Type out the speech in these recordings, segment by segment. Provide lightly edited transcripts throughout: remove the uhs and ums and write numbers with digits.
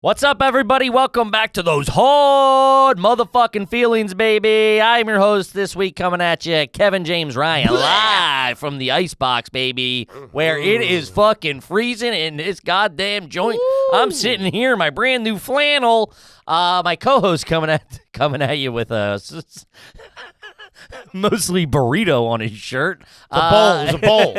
What's up, everybody? Welcome back to those hard motherfucking feelings, baby. I'm your host this week, coming at you, Kevin James Ryan, live from the Icebox, baby, where it is fucking freezing in this goddamn joint. Ooh. I'm sitting here in my brand new flannel. My co-host coming at you with a mostly burrito on his shirt. It's a bowl.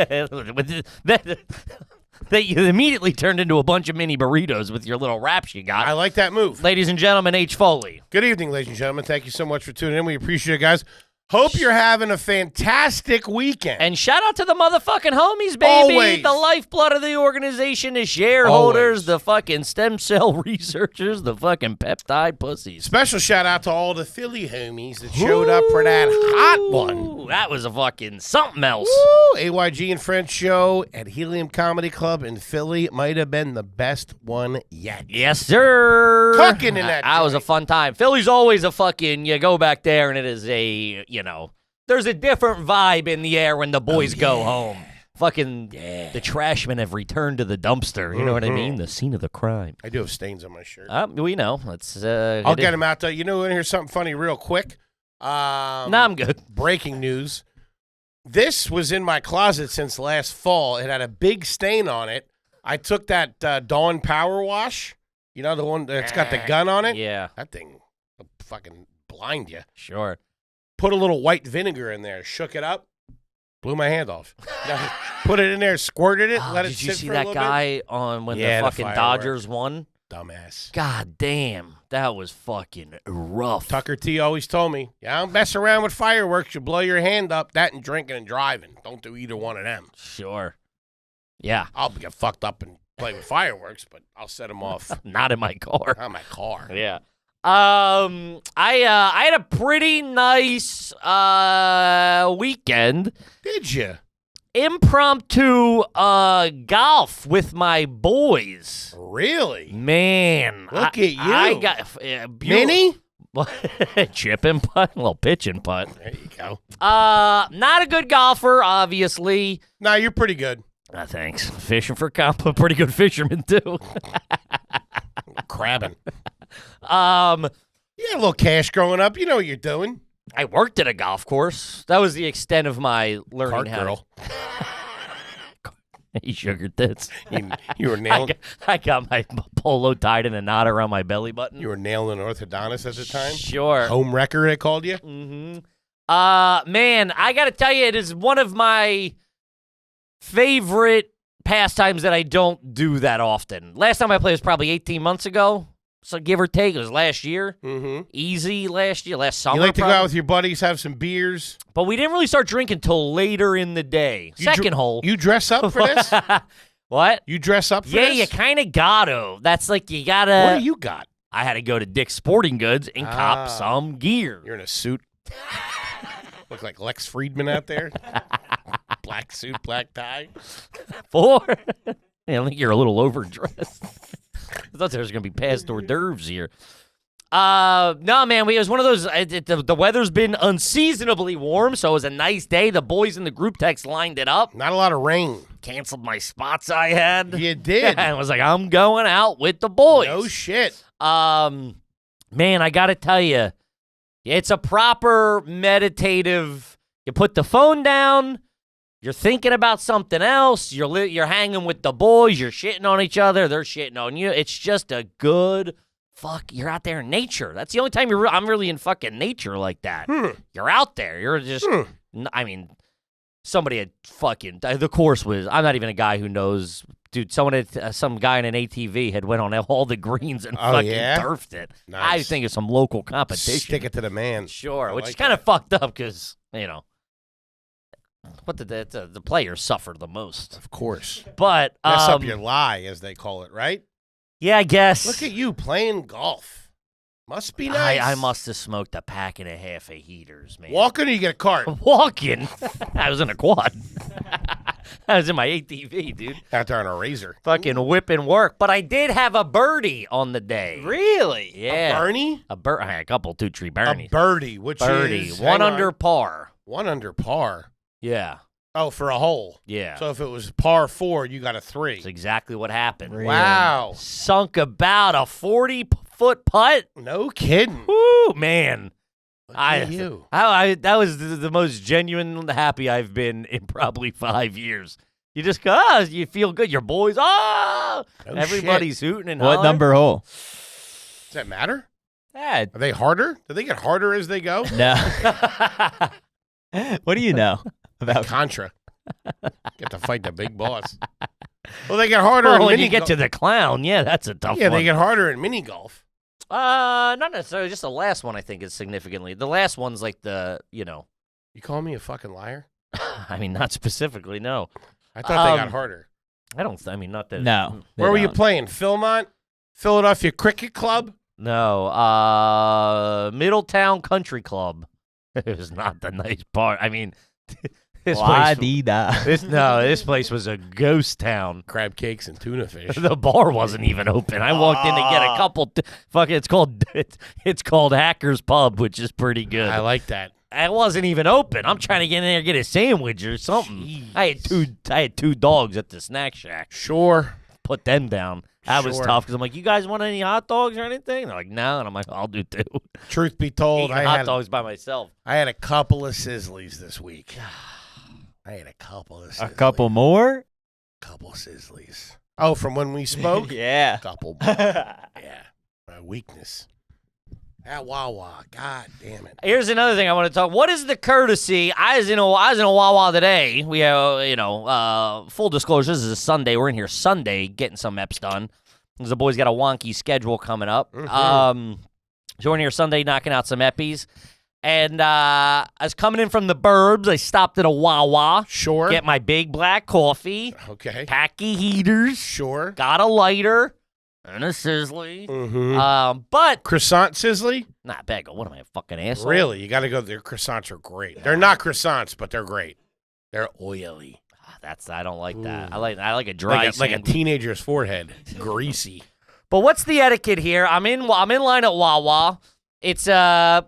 That you immediately turned into a bunch of mini burritos with your little wraps you got. I like that move. Ladies and gentlemen, H. Foley. Good evening, ladies and gentlemen. Thank you so much for tuning in. We appreciate it, guys. Hope you're having a fantastic weekend. And shout out to the motherfucking homies, baby. Always. The lifeblood of the organization, the shareholders, the fucking stem cell researchers, the fucking peptide pussies. Special shout out to all the Philly homies that showed up for that hot one. That was a fucking something else. Woo! AYG and Friends show at Helium Comedy Club in Philly might have been the best one yet. Yes, sir. Cooking in that That was a fun time. Philly's always a fucking, you go back there and it is a, there's a different vibe in the air when the boys go home. Fucking, the trashmen have returned to the dumpster. You know what I mean? The scene of the crime. I do have stains on my shirt. We know. Let's. I'll get them out there. You know, here's something funny real quick. I'm good. Breaking news. This was in my closet since last fall. It had a big stain on it. I took that Dawn Power Wash. You know, the one that's got the gun on it? Yeah. That thing will fucking blind you. Sure. Put a little white vinegar in there, shook it up, blew my hand off. Put it in there, squirted it, let it sit for a little bit. Did you see that guy on when the fucking Dodgers won? Dumbass. God damn. That was fucking rough. Tucker T always told me, don't mess around with fireworks. You blow your hand up. That and drinking and driving. Don't do either one of them. Sure. Yeah. I'll get fucked up and play with fireworks, but I'll set them off. Not in my car. Not in my car. Yeah. I had a pretty nice weekend. Did you? Impromptu golf with my boys. Really? Man. Look at you. I got Mini? Chip and putt, a little pitch and putt. There you go. Not a good golfer, obviously. No, you're pretty good. Thanks. Fishing for comp, a pretty good fisherman too. Crabbing. You had a little cash growing up. You know what you're doing. I worked at a golf course. That was the extent of my learning. Cart girl. You shook your tits. You were nailing. I got my polo tied in a knot around my belly button. You were nailing an orthodontist at the time. Sure. Home wrecker, they called you. Mm-hmm. Man, I got to tell you, it is one of my favorite pastimes that I don't do that often. Last time I played was probably 18 months ago. So give or take, it was last year. Mm-hmm. Easy last summer. You like to go out with your buddies, have some beers. But we didn't really start drinking till later in the day. Second hole. You dress up for this? What? You dress up for this? Yeah, you kind of got to. That's like you got to. What do you got? I had to go to Dick's Sporting Goods and cop some gear. You're in a suit. Look like Lex Friedman out there. Black suit, black tie. I think you're a little overdressed. I thought there was going to be past hors d'oeuvres here. No, man, it was one of those, the weather's been unseasonably warm, so it was a nice day. The boys in the group text lined it up. Not a lot of rain. Canceled my spots I had. You did. And was like, I'm going out with the boys. No shit. Man, I got to tell you, it's a proper meditative, you put the phone down, you're thinking about something else. You're hanging with the boys. You're shitting on each other. They're shitting on you. It's just a good You're out there in nature. That's the only time I'm really in fucking nature like that. You're out there. You're just. I mean, somebody had fucking. The course was. I'm not even a guy who knows. Dude, some guy in an ATV had went on all the greens and fucking turfed it. Nice. I think it's some local competition. Stick it to the man. Sure, which is kind of fucked up because But the players suffer the most. Of course. But mess up your lie, as they call it, right? Yeah, I guess. Look at you playing golf. Must be nice. I must have smoked a pack and a half of heaters, man. Walking or you get a cart? Walking? I was in a quad. I was in my ATV, dude. Out there on a razor. Fucking whipping work. But I did have a birdie on the day. Really? Yeah. A Bernie? A couple 2-tree birdies. A birdie, which birdie. is... One under par. One under par. Yeah. Oh, for a hole. Yeah. So if it was par 4, you got a 3. That's exactly what happened. Really? Wow. Sunk about a 40-foot putt. No kidding. Woo, man. Look at you. That was the most genuine happy I've been in probably 5 years. You just go, you feel good. Your boys, No everybody's hooting and What hollering. number hole? Does that matter? Yeah. Are they harder? Do they get harder as they go? No. What do you know about? Contra. Get to fight the big boss. Well, they get harder in Oh, when mini you get to the clown, yeah, that's a tough one. they get harder in mini golf. Not necessarily. Just the last one, I think, is significantly. The last one's like You call me a fucking liar? I mean, not specifically, no. I thought they got harder. I mean, not that. No. they Where were you don't. playing? Philmont? Philadelphia Cricket Club? No, Middletown Country Club. It was not the nice part. I mean, this place. La-dee-da. This place was a ghost town. Crab cakes and tuna fish. The bar wasn't even open. I walked in to get a couple. It's called Hacker's Pub, which is pretty good. I like that. It wasn't even open. I'm trying to get in there and get a sandwich or something. Jeez. I had two dogs at the snack shack. Sure. Put them down. That was Sure. tough because I'm like, you guys want any hot dogs or anything? They're like, no. And I'm like, I'll do two. Truth be told, Eating hot dogs by myself. I had a couple of Sizzlies this week. I had a couple of Sizzlies. A couple more? Couple Sizzlies. Oh, from when we spoke? Yeah. Couple. Yeah. My weakness. At Wawa. God damn it. Here's another thing I want to talk. What is the courtesy? I was in a Wawa today. We have, full disclosure, this is a Sunday. We're in here Sunday getting some EPs done. The boys got a wonky schedule coming up. Mhm. So we're in here Sunday knocking out some EPs. And I was coming in from the burbs. I stopped at a Wawa. Sure. Get my big black coffee. Okay. Packy heaters. Sure. Got a lighter. And a sizzly. Mm-hmm. But, Croissant Sizzly? not bagel. What am I, a fucking asshole? Really? You got to go. Their croissants are great. They're not croissants, but they're great. They're oily. I don't like that. Ooh. I like a dry Like a sandwich. teenager's forehead. Greasy. But what's the etiquette here? I'm in line at Wawa. It's a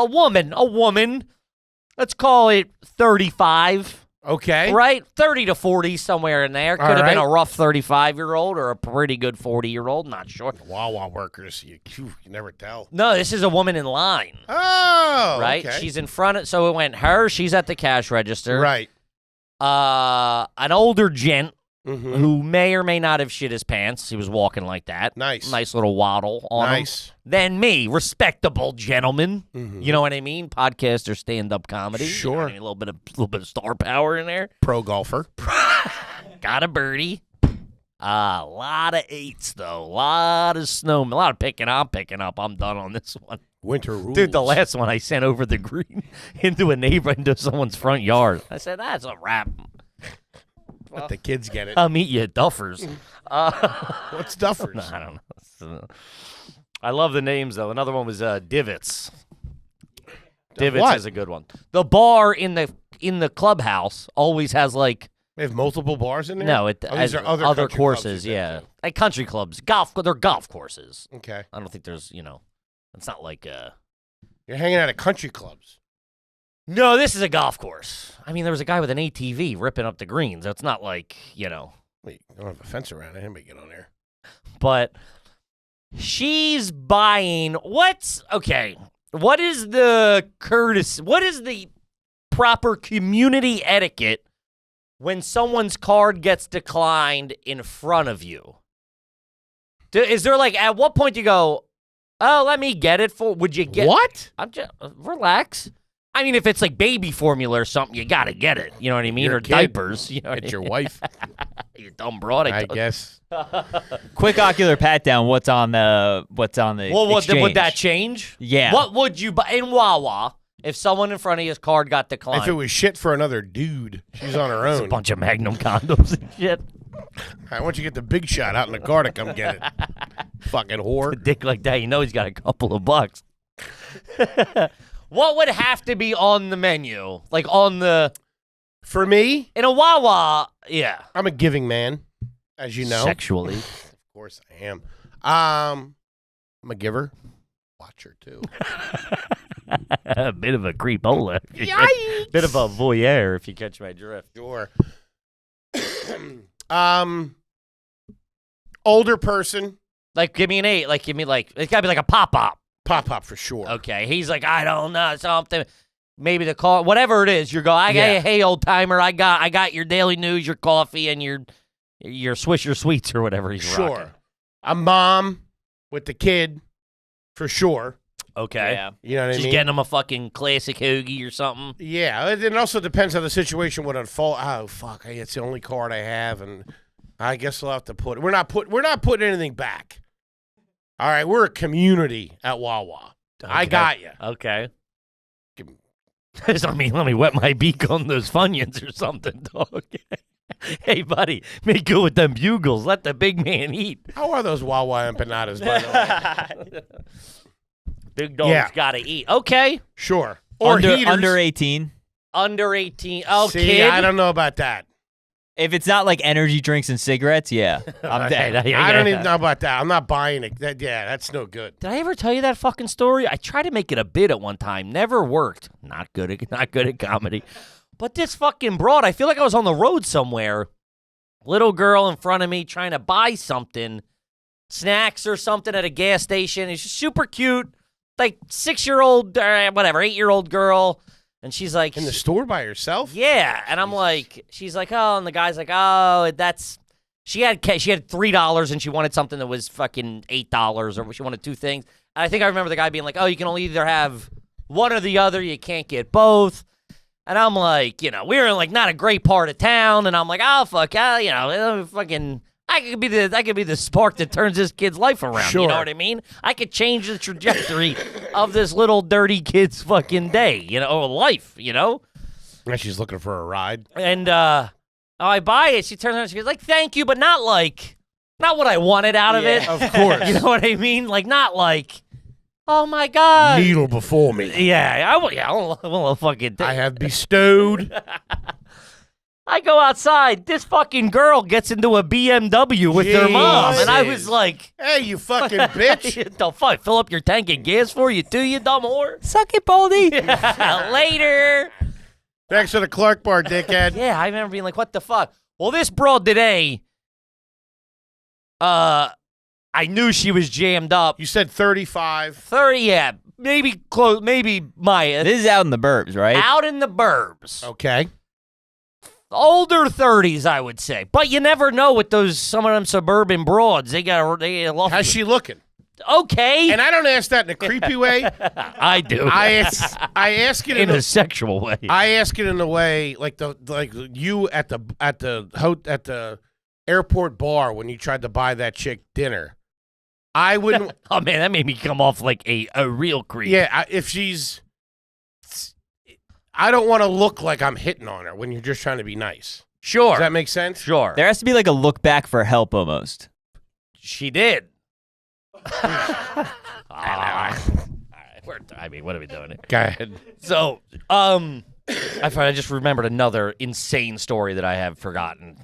woman. Let's call it 35, Okay. right? 30 to 40, somewhere in there. Could All have been right. a rough 35-year-old or a pretty good 40-year-old. Not sure. Wawa workers. You never tell. No, this is a woman in line, Oh. right? Okay. She's in front of, so it went her. She's at the cash register. right. An older gent Mm-hmm. who may or may not have shit his pants. He was walking like that. Nice. Nice little waddle on him. Nice. Then me, respectable gentleman. Mhm. You know what I mean? Podcast or stand-up comedy. You know Sure. what I mean? A little bit of star power in there. Pro golfer. Got a birdie. A lot of eights though. A lot of snow. A lot of picking. I'm picking up. I'm done on this one. Winter rules. Dude, the last one I sent over the green into someone's front yard. I said, that's a wrap. Let the kids get it. I'll meet you at Duffers. What's Duffers? I don't know. I love the names though. Another one was Divots. Divots What? is a good one. The bar in the clubhouse always has like They have multiple bars in there? no, it Oh, has these are other country courses. clubs you've been Yeah, like country clubs, golf. They're golf courses. to. Okay. I don't think there's it's not like You're hanging out at country clubs. No, this is a golf course. I mean, there was a guy with an ATV ripping up the greens. It's not like Wait, you don't have a fence around it. Anybody get on there? but she's buying okay. What is the courtesy? What is the proper community etiquette when someone's card gets declined in front of you? Is there like at what point do you go, oh, let me get it for? Would you get What? I'm just relax. I mean, if it's like baby formula or something, you gotta get it. You know what I mean? You're Or a kid. diapers. You know what It's I your mean? wife, You dumb broad. I guess. Quick ocular pat down. What's on the Well, exchange? would that change? Yeah. What would you buy in Wawa if someone in front of his card got declined? If it was shit for another dude, she's on her It's a own. bunch of Magnum condoms and shit. I want you to get the big shot out in the car to come get it. Fucking A whore. dick like that, you know he's got a couple of bucks. What would have to be on the menu? Like For me, in a Wawa, yeah. I'm a giving man, as you know. Sexually. Of course I am. I'm a giver. Watcher, too. A bit of a creepola. Yikes. Bit of a voyeur, if you catch my drift. Sure. Older person. Like, give me an 8. Like, it's got to be like a pop-up. Pop-up for sure. Okay. He's like, I don't know, something. Maybe the call, whatever it is. You're going, hey, old timer, I got your daily news, your coffee, and your Swisher Sweets or whatever he's Sure. rocking. A mom with the kid, for sure. Okay. Yeah. You know what I She's mean? getting him a fucking classic hoagie or something. Yeah, it also depends how the situation would unfold. Oh fuck, it's the only card I have, and I guess we'll have to put. We're not putting anything back. All right, we're a community at Wawa. Okay. I got you. Okay. Let me wet my beak on those Funyuns or something, dog. Hey, buddy, make good with them bugles. Let the big man eat. How are those Wawa empanadas, by the way? Big dog's got to eat. Okay. Sure. Or under 18. Under 18. Oh, See, kid. I don't know about that. If it's not like energy drinks and cigarettes, yeah, I'm dead. I don't even know about that. I'm not buying it. That's no good. Did I ever tell you that fucking story? I tried to make it a bit at one time. Never worked. Not good at comedy. But this fucking broad, I feel like I was on the road somewhere. Little girl in front of me trying to buy something, snacks or something at a gas station. It's just super cute, like 6-year-old, whatever, 8-year-old girl. And she's like, In the store by herself? yeah. And I'm like, she's like, oh, and the guy's like, oh, she had $3 and she wanted something that was fucking $8 or she wanted 2 things. And I think I remember the guy being like, oh, you can only either have one or the other. You can't get both. And I'm like, we're in like not a great part of town. And I'm like, oh, fuck, fucking, I could be the spark that turns this kid's life around. Sure. You know what I mean? I could change the trajectory of this little dirty kid's fucking day, or life, And she's looking for a ride. And I buy it. She turns around. She goes like, "Thank you," but not what I wanted out of it. Of course. You know what I mean? Like not like, oh my god, Needle before me. Yeah, I won't fucking. I have bestowed. I go outside. This fucking girl gets into a BMW with her mom, and I was like, Hey, you fucking bitch. "The fuck? Fill up your tank of gas for you too, you dumb whore." Suck it, Baldy. Later. Thanks for the Clark bar, dickhead. Yeah, I remember being like, what the fuck? Well, this broad today, I knew she was jammed up. You said 35. 30, yeah. Maybe close, maybe Maya. This is out in the burbs, right? Out in the burbs. Okay. Older 30s, I would say. But you never know with some of them suburban broads. They got a lot. How's she looking? Okay. And I don't ask that in a creepy way. I do. I ask it in a sexual way. I ask it in a way like you at the airport bar when you tried to buy that chick dinner. I wouldn't. Oh man, that made me come off like a real creep. Yeah, if she's, I don't want to look like I'm hitting on her when you're just trying to be nice. Sure. Does that make sense? Sure. There has to be like a look back for help almost. She did. All right. What are we doing here? Go ahead. So, I just remembered another insane story that I have forgotten.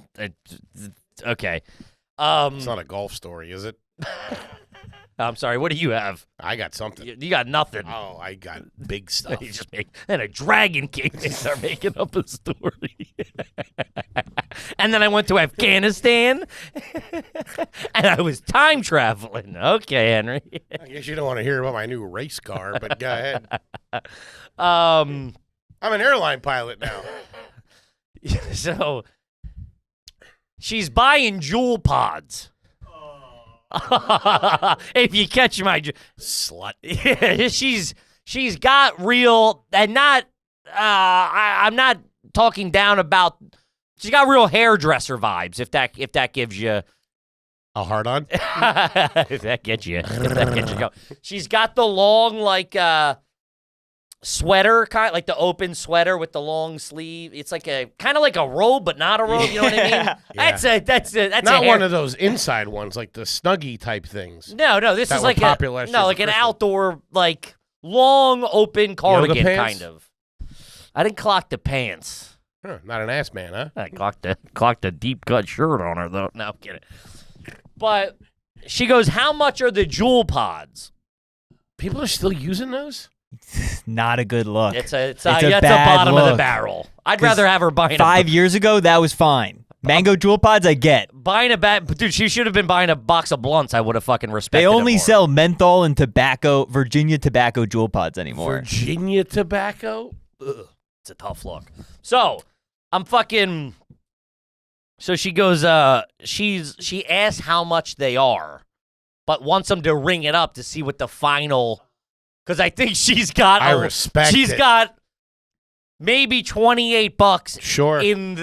Okay. It's not a golf story, is it? I'm sorry. What do you have? I got something. You got nothing. Oh, I got big stuff. You just and a Dragon King. They start making up a story. And then I went to Afghanistan, and I was time traveling. Okay, Henry. I guess you don't want to hear about my new race car, but go ahead. I'm an airline pilot now. So she's buying jewel pods. If you catch my Slut. Yeah, she's got real and not. I'm not talking down about. She's got real hairdresser vibes. If that gives you a hard on. If that gets you going. She's got the long sweater, kind like the open sweater with the long sleeve. It's like a kind of like a robe, but not a robe. You know what I mean? Yeah. That's not one of those inside ones, like the Snuggie type things. No. This that is were like popular like an outdoor, like long open cardigan kind of. I didn't clock the pants. Huh, not an ass man, huh? I clocked a deep cut shirt on her though. No, I'm kidding. But she goes, "How much are the jewel pods?" People are still using those? Not a good look. It's a bad bottom of the look. barrel. I'd rather have her buying 5 years ago, that was fine. Mango Jewel Pods, I get. buying a bag. Dude, she should have been buying a box of blunts. I would have fucking respected. They only it more. sell menthol and tobacco, Virginia tobacco Jewel Pods anymore. Virginia tobacco? Ugh, it's a tough look. So I'm fucking. So she goes. She asks how much they are, but wants them to ring it up to see what the final. Because I think she's got. I respect She's it. got maybe $28 Sure. in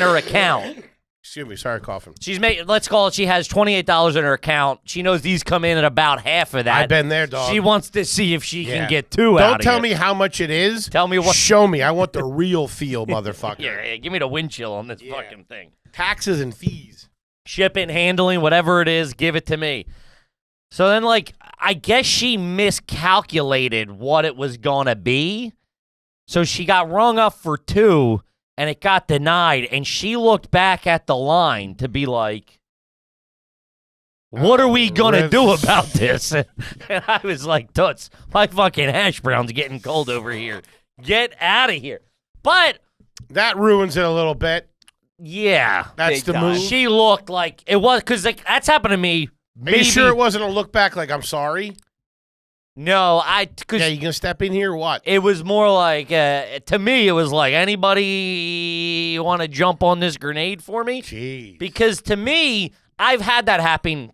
her account. Excuse me. Sorry, coughing. She's made. Let's call it. She has $28 in her account. She knows these come in at about half of that. I've been there, dog. She wants to see if she Yeah. can get two out. Don't tell me how much it is. Tell me what. Show me. I want the real feel, motherfucker. Yeah, give me the wind chill on this fucking thing. Taxes and fees. Shipping, handling, whatever it is, give it to me. So then, like, I guess she miscalculated what it was gonna be. So she got rung up for 2. And it got denied, and she looked back at the line to be like, what are we going to do about this? And I was like, Toots, my fucking hash brown's getting cold over here. Get out of here. But, That ruins it a little bit. yeah. That's Big the time. move. She looked like it was, because like, that's happened to me. Are Maybe, you sure it wasn't a look back like, I'm sorry? No, because Yeah, you gonna step in here or what? it was more like, to me, it was like, anybody want to jump on this grenade for me? Jeez. Because to me, I've had that happen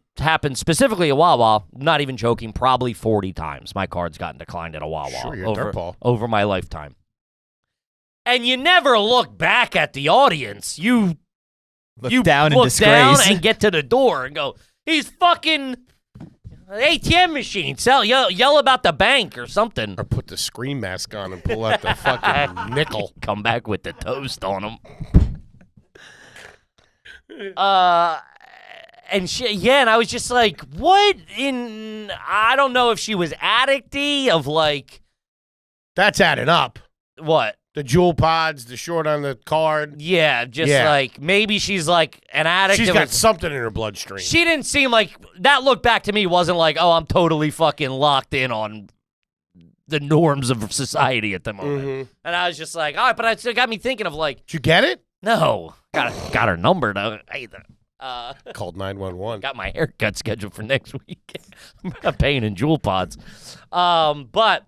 specifically at Wawa, not even joking, probably 40 times. My card's gotten declined at a Wawa Sure, you're a dirtball. over my lifetime. And you never look back at the audience. You Look down in look down disgrace. and get to the door and go, he's fucking ATM machine. Yell about the bank or something. Or put the scream mask on and pull out the fucking nickel. Come back with the toast on him. And I was just like, what in, I don't know if she was addicty of like, That's adding up. what? The jewel pods, the short on the card. Yeah, just Yeah. like, maybe she's like an addict. She's that got was- something in her bloodstream. She didn't seem like, that look back to me wasn't like, oh, I'm totally fucking locked in on the norms of society at the moment. Mhm. And I was just like, all right, but it still got me thinking of like, Did you get it? no, got her number though. Called 911. Got my haircut scheduled for next week. I'm not paying in jewel pods. But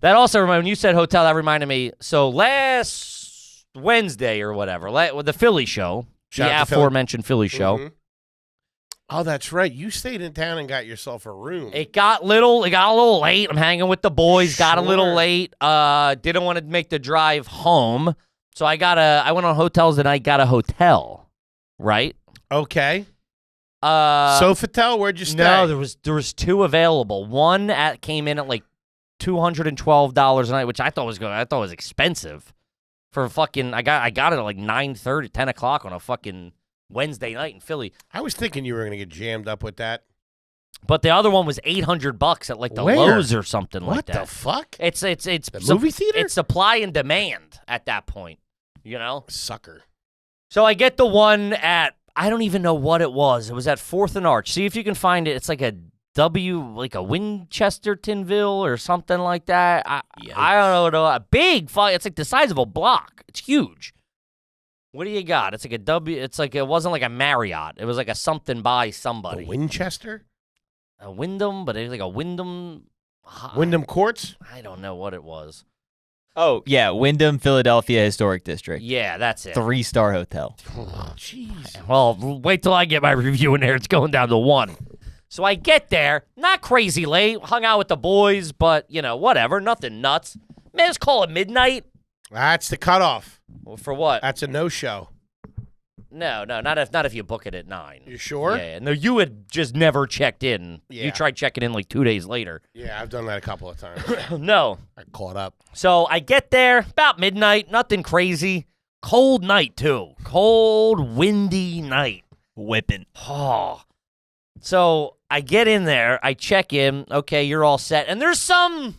that also reminded, when you said hotel, that reminded me. So last Wednesday or whatever, with the Philly show, Shout the out to Philly. aforementioned Philly show, Mhm. Oh, that's right. You stayed in town and got yourself a room. it got a little late. I'm hanging with the boys. Got a little Sure. late. Didn't want to make the drive home, so I went on hotels and I got a hotel. Right. Okay. Sofitel, where'd you stay? No, there was 2 available. One came in at like $212 a night, which I thought was expensive for fucking. I got it at like 9:30, 10 o'clock on a fucking Wednesday night in Philly. I was thinking you were going to get jammed up with that. But the other one was $800 at like the Where? Lowe's or something like What that. the fuck? It's The movie theater? It's supply and demand at that point, you know. Sucker. So I get the one at, I don't even know what it was. It was at 4th and Arch. See if you can find it. It's like a Winchestertonville or something like that. I don't know. A big, it's like the size of a block. It's huge. What do you got? It's like a W. It's like, it wasn't like a Marriott. It was like a something by somebody. The Winchester? A Wyndham, but it was like a Wyndham. Wyndham Courts? I don't know what it was. Oh, yeah, Wyndham, Philadelphia Historic District. Yeah, that's it. 3-star hotel. Jeez. Well, wait till I get my review in there. It's going down to 1. So I get there, not crazy late, hung out with the boys, but, whatever, nothing nuts. Man, let's call it midnight. That's the cutoff. Well, for what? That's a no-show. No, not if you book it at 9. You sure? Yeah, no, you had just never checked in. Yeah. You tried checking in like 2 days later. Yeah, I've done that a couple of times. No. I caught up. So I get there about midnight, nothing crazy. Cold night, too. Cold, windy night. Whipping. Oh. So I get in there, I check in, okay, you're all set. And there's some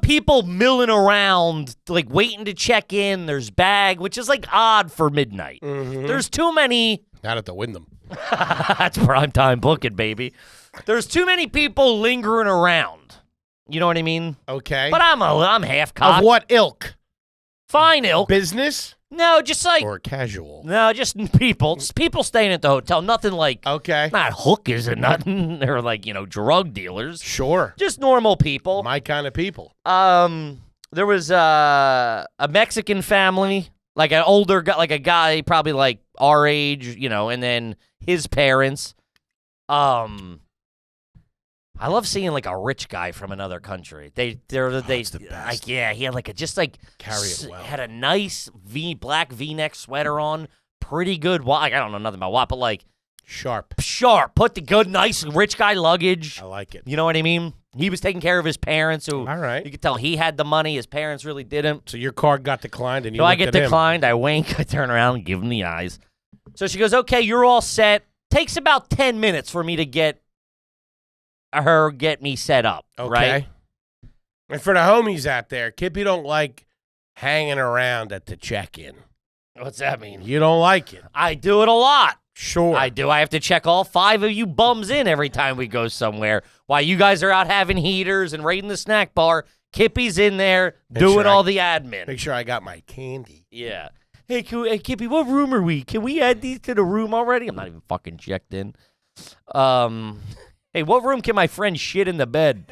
people milling around, like waiting to check in. There's bag, which is like odd for midnight. Mhm. There's too many. Not at the Wyndham. That's prime time booking, baby. There's too many people lingering around. You know what I mean? Okay. But I'm half cocked. Of what ilk? Fine ilk. Business No, just like or casual? no, just people. Just people staying at the hotel. Nothing like Okay. not hookers or nothing, or like drug dealers. Sure. Just normal people. My kind of people. There was a Mexican family, like an older guy, like a guy probably like our age, and then his parents. I love seeing like a rich guy from another country. They're the best. like he had like Carry it well. had a nice black V-neck sweater on, pretty good. I don't know nothing about what, but like Sharp. put the good, nice, rich guy luggage. I like it. You know what I mean? He was taking care of his parents, who All right. you could tell he had the money. His parents really didn't. So your card got declined, and you So I looked get at him. declined. I wink. I turn around and give him the eyes. So she goes, "Okay, you're all set." Takes about 10 minutes for me to get me set up. Okay. Right? And for the homies out there, Kippy don't like hanging around at the check-in. What's that mean? You don't like it. I do it a lot. Sure. I do. I have to check all 5 of you bums in every time we go somewhere. While you guys are out having heaters and raiding the snack bar, Kippy's in there doing all the admin. Make sure I got my candy. Yeah. Hey, Kippy, what room are we? Can we add these to the room already? I'm not even fucking checked in. Hey, what room can my friend shit in the bed?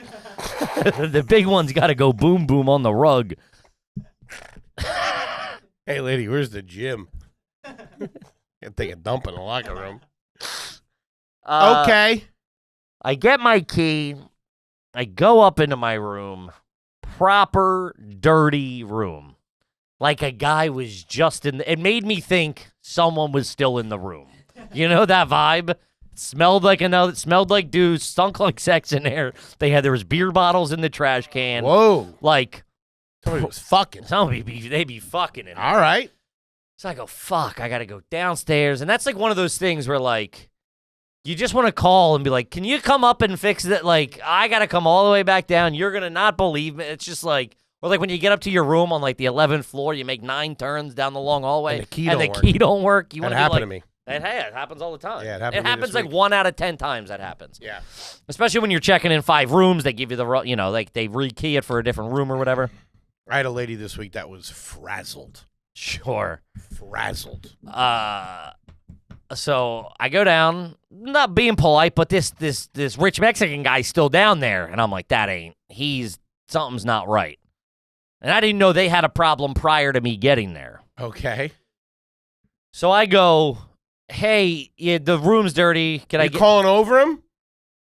The big one's got to go boom boom on the rug. Hey, lady, where's the gym? Can't take a dump in the locker room. Okay. I get my key. I go up into my room. Proper dirty room. Like a guy was just in it made me think someone was still in the room. You know that vibe? It smelled like dudes, stunk like sex in there. There was beer bottles in the trash can. Whoa. Like Somebody was fucking. they be fucking in there. All right. So I go, fuck, I gotta go downstairs. And that's like one of those things where like you just want to call and be like, can you come up and fix it? Like, I gotta come all the way back down. You're gonna not believe me. It's just like, or like when you get up to your room on like the 11th floor, you make 9 turns down the long hallway, And the key don't work. You That want happened to to me. It happens all the time. Yeah, it happened to me happens this like week. 1 out of 10 times that happens. Yeah. Especially when you're checking in 5 rooms, they give you like they rekey it for a different room or whatever. I had a lady this week that was frazzled. Sure. Frazzled. So I go down, not being polite, but this rich Mexican guy's still down there, and I'm like, something's not right. And I didn't know they had a problem prior to me getting there. Okay. So I go, hey, the room's dirty. Can I You get calling over him?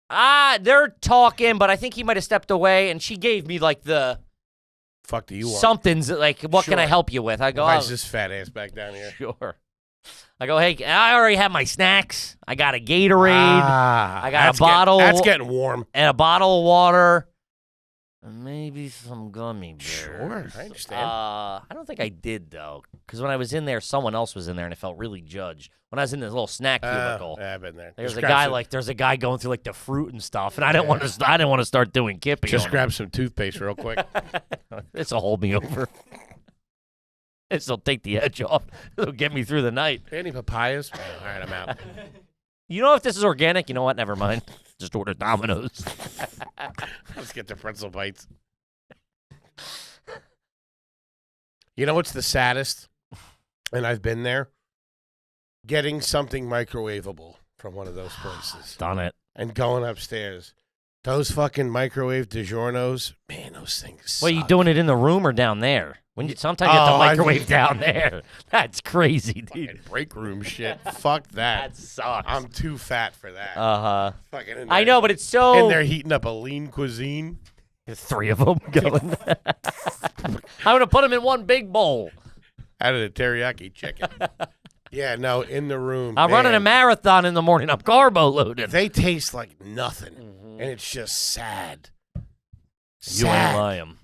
They're talking, but I think he might have stepped away, and she gave me like the Fuck do you want? something's like, what can I Sure. help you with? I go, Why oh, is this fat ass back down here? sure. I go, hey, I already have my snacks. I got a Gatorade I got a that's bottle- That's getting warm. and a bottle of water. And maybe some gummy bears. Sure, I understand. I don't think I did, though, because when I was in there, someone else was in there, and I felt really judged. When I was in this little snack cubicle, Yeah, I've been there. there's Just a grab guy some- there's a guy going through like the fruit and stuff, and I didn't want to start doing Kippy. Just on him. grab some toothpaste real quick. This'll hold me over. This'll take the edge off. It'll get me through the night. Any papayas? All right, I'm out. You know, if this is organic, you know what? Never mind. Just order Domino's. Let's get the pretzel bites. You know what's the saddest? And I've been there. Getting something microwavable from one of those places Done it. and going upstairs. Those fucking microwave DiGiorno's, man, those things. Well, you suck. doing it in the room or down there? Sometimes you have to Oh, I microwave mean- down there. That's crazy, dude. Fucking break room shit. Fuck that. That sucks. I'm too fat for that. Fucking in I there- know, but it's so. And they're heating up a lean cuisine. 3 of them going. I'm gonna put them in one big bowl. Out of the teriyaki chicken. Yeah, no, in the room. I'm running a man, marathon in the morning. I'm carbo loaded. They taste like nothing, and it's just sad. You ain't lying.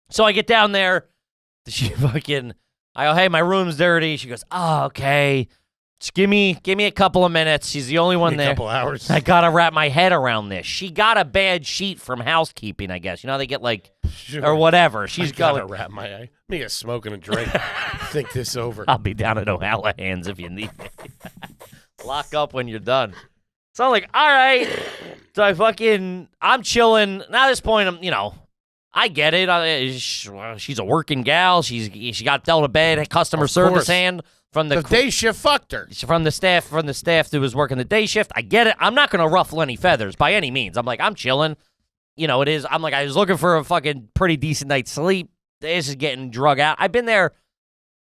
So I get down there. She fucking. I go, hey, my room's dirty. She goes, oh, okay. Just give me a couple of minutes. She's the only one A there. couple hours. I gotta wrap my head around this. She got a bad sheet from housekeeping, I guess. You know how they get like Sure. or whatever. She's I gotta going. wrap my eye. Me a smoke and a drink. Think this over. I'll be down at O'Hallahan's if you need me. Lock up when you're done. So I'm like, all right. So I'm chilling. Now at this point, I get it. She's a working gal. She got dealt a bad customer service hand from the day shift fucked her. From the staff that was working the day shift. I get it. I'm not going to ruffle any feathers by any means. I'm like, I'm chilling. It is. I'm like, I was looking for a fucking pretty decent night's sleep. This is getting drug out. I've been there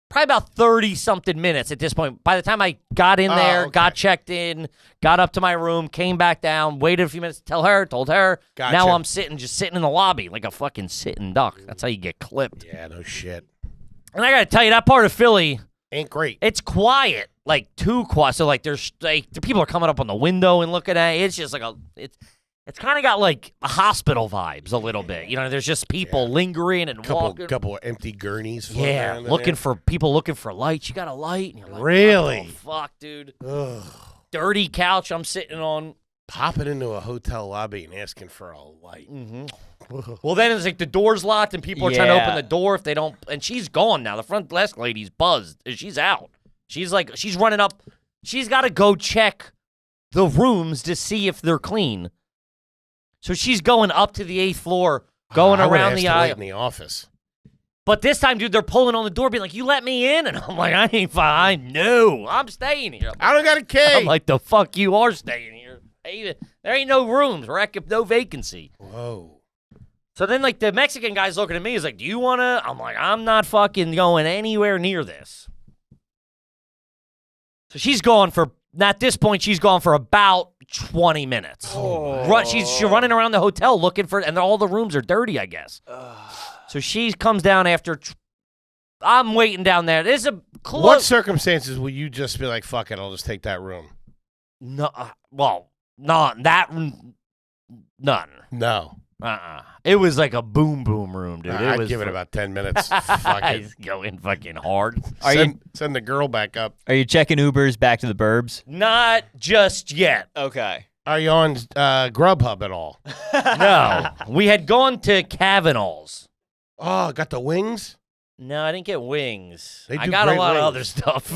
probably about 30-something minutes at this point. By the time I got in there, got checked in, got up to my room, came back down, waited a few minutes, told her. Gotcha. Now I'm just sitting in the lobby like a fucking sitting duck. That's how you get clipped. Yeah, no shit. And I got to tell you, that part of Philly ain't great. It's quiet, like too quiet. So like there's like the people are coming up on the window and looking at it. It's just like it's kind of got like hospital vibes a little bit. There's just people lingering and walking. Couple of empty gurneys. Yeah, looking for lights. You got a light? And you're like, really? What the fuck, dude? Ugh. Dirty couch I'm sitting on. Popping into a hotel lobby and asking for a light. Mm-hmm. Well, then it's like the door's locked and people are trying to open the door if they don't. And she's gone now. The front desk lady's buzzed. She's out. She's running up. She's got to go check the rooms to see if they're clean. So she's going up to the 8th floor, going around the aisle. In the office. But this time, dude, they're pulling on the door, being like, "You let me in," and I'm like, "I ain't fine. No, I'm staying here." I don't got a key. I'm like, "The fuck you are staying here? There ain't no rooms. No vacancy." Whoa. So then, like, the Mexican guy's looking at me. He's like, "Do you want to?" I'm like, "I'm not fucking going anywhere near this." So she's gone for. At this point, she's gone for about 20 minutes. Oh. She's running around the hotel looking for, and all the rooms are dirty, I guess. So she comes down after. I'm waiting down there. There's a close. What circumstances will you just be like, "Fuck it, I'll just take that room"? No, none. No. It was like a boom room, dude. I'd give it about 10 minutes. Fuck it. He's going fucking hard. Send the girl back up. Are you checking Ubers back to the burbs? Not just yet. Okay. Are you on Grubhub at all? No. We had gone to Kavanaugh's. Oh, got the wings? No, I didn't get wings. They I do got a great lot of wings. other stuff.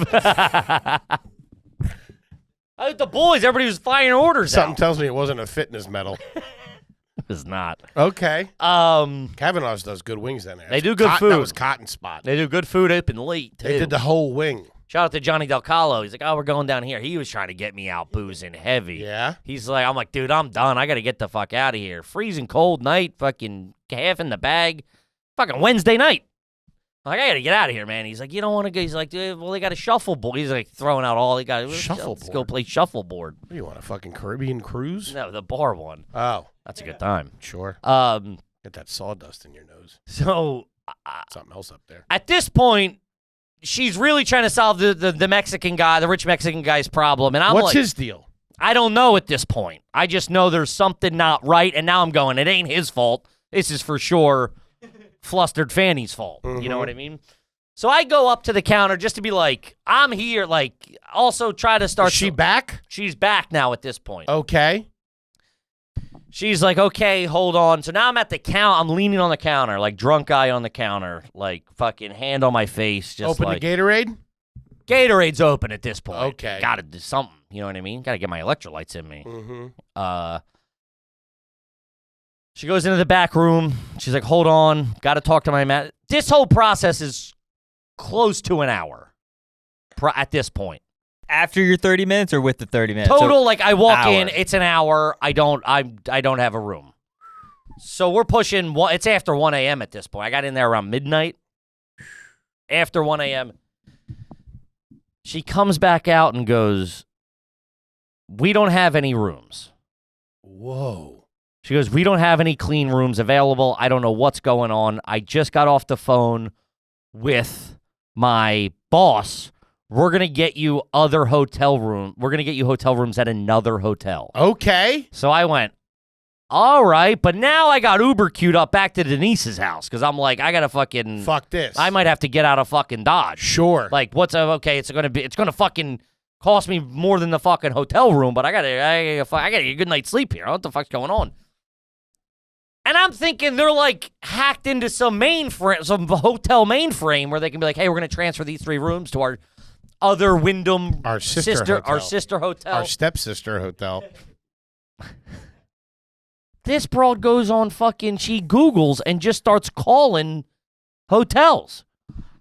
The boys, everybody was firing orders Something out. tells me it wasn't a fitness medal. It was not. Okay. Um, Kavanaugh's does good wings down there. They do good food. That was Cotton Spot. They do good food open late, too. They did the whole wing. Shout out to Johnny Del Calo. He's like, "Oh, we're going down here." He was trying to get me out boozing heavy. Yeah? I'm like, "Dude, I'm done. I got to get the fuck out of here. Freezing cold night, fucking half in the bag. Fucking Wednesday night. I'm like, I got to get out of here, man." He's like, "You don't want to go?" He's like, "Well, they got a shuffleboard." He's like throwing out all he got. Let's go Shuffleboard? play shuffleboard. What do you want, a fucking Caribbean cruise? No, the bar one. Oh. That's a good time. Sure. Um, Get that sawdust in your nose. so Something else up there. at this point, she's really trying to solve the Mexican guy, the rich Mexican guy's problem. And I'm What's like, his deal? I don't know at this point. I just know there's something not right. And now I'm going, it ain't his fault. This is for sure flustered Fanny's fault. You know what I mean? So I go up to the counter just to be like, I'm here. Like, also try to start. Is she back? She's back now at this point. Okay. She's like, "Okay, hold on." So now I'm at the I'm leaning on the counter, like drunk guy on the counter, like fucking hand on my face. Just Open like, the Gatorade? Gatorade's open at this point. Okay. Gotta do something. You know what I mean? Gotta get my electrolytes in me. Mm-hmm. She goes into the back room. She's like, "Hold on. Gotta talk to my man." This whole process is close to an hour at this point. After your 30 minutes or with the 30 minutes? Total, like I walk in, hour. it's an hour. I don't have a room. So we're pushing. It's after 1 a.m. at this point. I got in there around midnight. After 1 a.m., she comes back out and goes, "We don't have any rooms." Whoa. She goes, "We don't have any clean rooms available. I don't know what's going on. I just got off the phone with my boss. We're going to get you other hotel room. We're going to get you hotel rooms at another hotel." Okay. So I went, all right, but now I got Uber queued up back to Denise's house because I'm like, I got to fucking. Fuck this. I might have to get out of fucking Dodge. Sure. Like, okay, it's going to fucking cost me more than the fucking hotel room, but I got to get a good night's sleep here. What the fuck's going on? And I'm thinking they're like hacked into some hotel mainframe where they can be like, "Hey, we're going to transfer these 3 rooms to other Wyndham Our sister hotel. our sister hotel. Our stepsister hotel. This broad goes on fucking, she Googles and just starts calling hotels.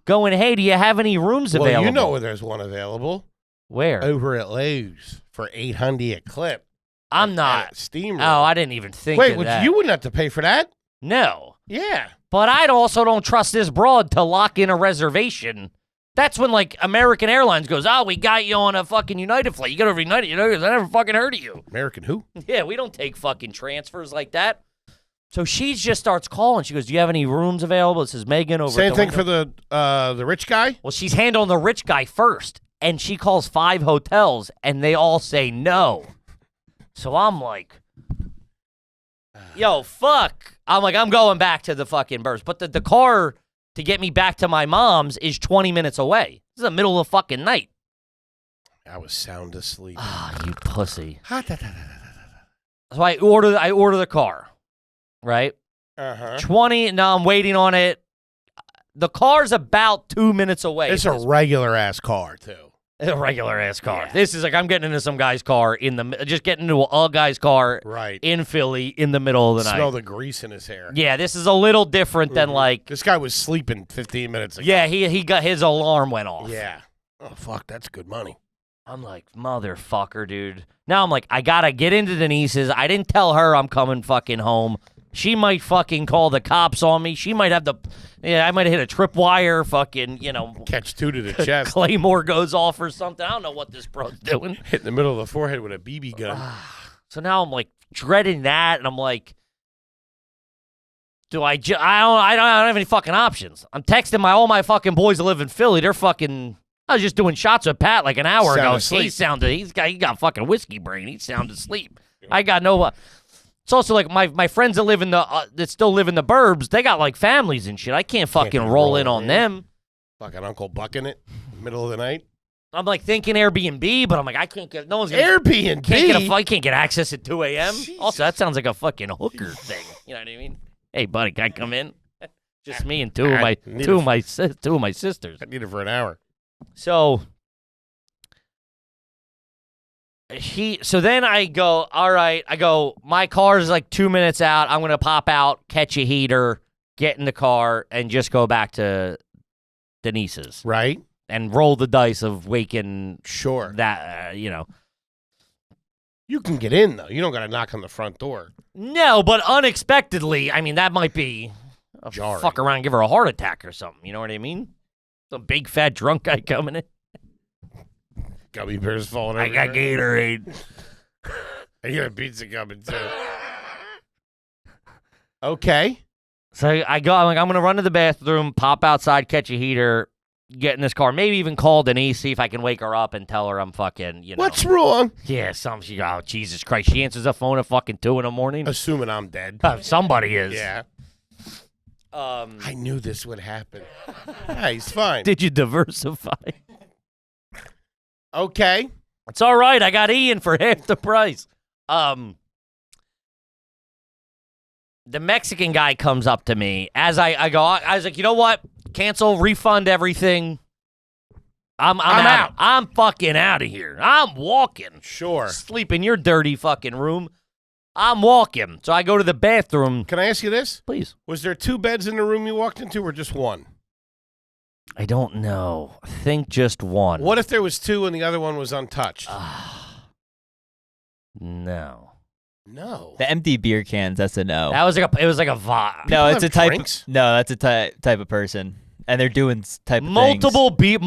Going, hey, do you have any rooms available? Well, you know where there's one available. Where? Over at Lowe's for $800 a clip. I'm not. Steam. Oh, I didn't even think of that. You wouldn't have to pay for that? No. Yeah. But I also don't trust this broad to lock in a reservation. That's when, like, American Airlines goes, oh, we got you on a fucking United flight. You got over United, I never fucking heard of you. American who? Yeah, we don't take fucking transfers like that. So she just starts calling. She goes, do you have any rooms available? It says Megan over Same at the thing window. for the rich guy? Well, she's handling the rich guy first, and she calls 5 hotels, and they all say no. So I'm like, yo, fuck. I'm like, I'm going back to the fucking Burbs. But the car to get me back to my mom's is 20 minutes away. This is the middle of the fucking night. I was sound asleep. Ah, you pussy. So I order the car, right? 20, now I'm waiting on it. The car's about 2 minutes away. It's a regular ass car, too. A regular ass car. Yeah. This is like I'm getting into some guy's car just getting into a guy's car Right. in Philly in the middle of the night. Smell the grease in his hair. Yeah, this is a little different than like. This guy was sleeping 15 minutes ago. Yeah, he got his alarm went off. Yeah. Oh, fuck, that's good money. I'm like, motherfucker, dude. Now I'm like, I gotta get into Denise's. I didn't tell her I'm coming fucking home. She might fucking call the cops on me. She might have I might have hit a tripwire, fucking, Catch 2 to the chest. Claymore goes off or something. I don't know what this bro's doing. Hit in the middle of the forehead with a BB gun. So now I'm like dreading that, and I'm like, I don't have any fucking options. I'm texting all my fucking boys that live in Philly. They're fucking. I was just doing shots with Pat like an hour ago. He got fucking whiskey brain. He's sound asleep. I got no. It's also like my friends that live in that still live in the burbs. They got like families and shit. I can't fucking roll in on them. Fucking Uncle Bucking it, middle of the night. I'm like thinking Airbnb, but I'm like I can't get. No one's gonna. Airbnb. I can't get access at 2 a.m. Jesus. Also, that sounds like a fucking hooker thing. You know what I mean? Hey, buddy, can I come in? Just me and two of my sisters. I need it for an hour. So then I go, all right, my car is like 2 minutes out. I'm going to pop out, catch a heater, get in the car, and just go back to Denise's. Right. And roll the dice of waking Sure. that, You can get in, though. You don't got to knock on the front door. No, but unexpectedly, I mean, that might be a Jarring. fuck around and give her a heart attack or something. You know what I mean? Some big, fat, drunk guy coming in. Gummy bears falling over. I got Gatorade. I got a pizza coming, too. Okay. So I'm like, I'm going to run to the bathroom, pop outside, catch a heater, get in this car, maybe even call Denise, see if I can wake her up and tell her I'm fucking, What's wrong? Yeah, oh, Jesus Christ. She answers the phone at fucking 2 in the morning. Assuming I'm dead. Somebody is. Yeah. I knew this would happen. Yeah, he's fine. Did you diversify? Okay. It's all right. I got Ian for half the price. The Mexican guy comes up to me as I go. I was like, you know what? Cancel, refund everything. I'm out. I'm fucking out of here. I'm walking. Sure. Sleep in your dirty fucking room. I'm walking. So I go to the bathroom. Can I ask you this? Please. Was there 2 beds in the room you walked into or just one? I don't know. I think just one. What if there was 2 and the other one was untouched? No. No. The empty beer cans, that's a no. It was like a vibe. No, it's a type. drinks? No, that's a type of person, and they're doing type of Multiple they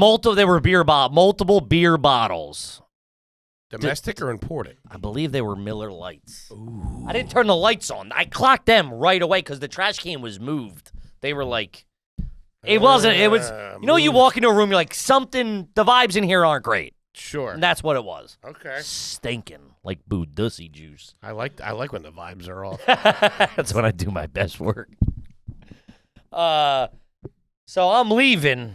were multiple beer bottles. Domestic or imported? I believe they were Miller Lights. Ooh. I didn't turn the lights on. I clocked them right away because the trash can was moved. They were like, it was, you walk into a room, you're like, the vibes in here aren't great. Sure. And that's what it was. Okay. Stinking like Boodussy juice. I like when the vibes are off. That's when I do my best work. So I'm leaving.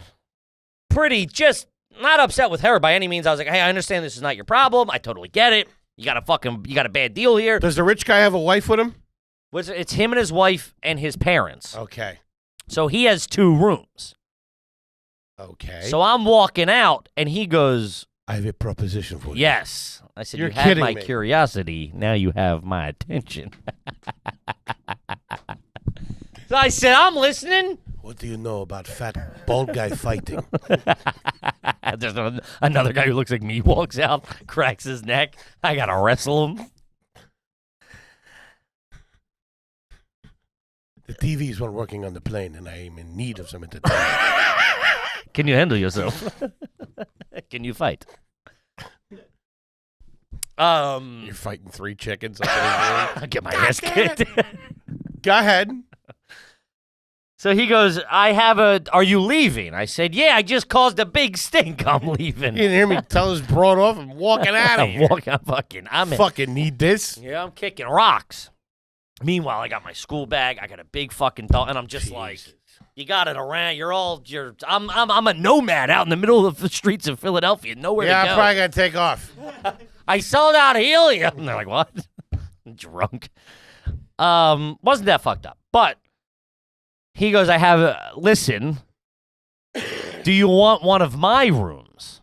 Just not upset with her by any means. I was like, hey, I understand this is not your problem. I totally get it. You got a bad deal here. Does the rich guy have a wife with him? It's him and his wife and his parents. Okay. So he has 2 rooms. Okay. So I'm walking out, and he goes, I have a proposition for you. yes. I said, You're you had kidding my me. curiosity. Now you have my attention. So I said, I'm listening. What do you know about fat, bald guy fighting? There's another guy who looks like me walks out, cracks his neck. I got to wrestle him. The TV's not working on the plane, and I am in need of some entertainment. Can you handle yourself? Can you fight? You're fighting 3 chickens. I get my ass kicked. Go ahead. So he goes, are you leaving? I said, yeah, I just caused a big stink. I'm leaving. You didn't hear me tell his broad off and walking out of here. I'm fucking need this. Yeah, I'm kicking rocks. Meanwhile, I got my school bag. I got a big fucking dog, and I'm just like, you got it around. I'm a nomad out in the middle of the streets of Philadelphia. Nowhere to go. Yeah, I probably got to take off. I sold out helium. And they're like, what? Drunk. Wasn't that fucked up. But he goes, listen, do you want one of my rooms?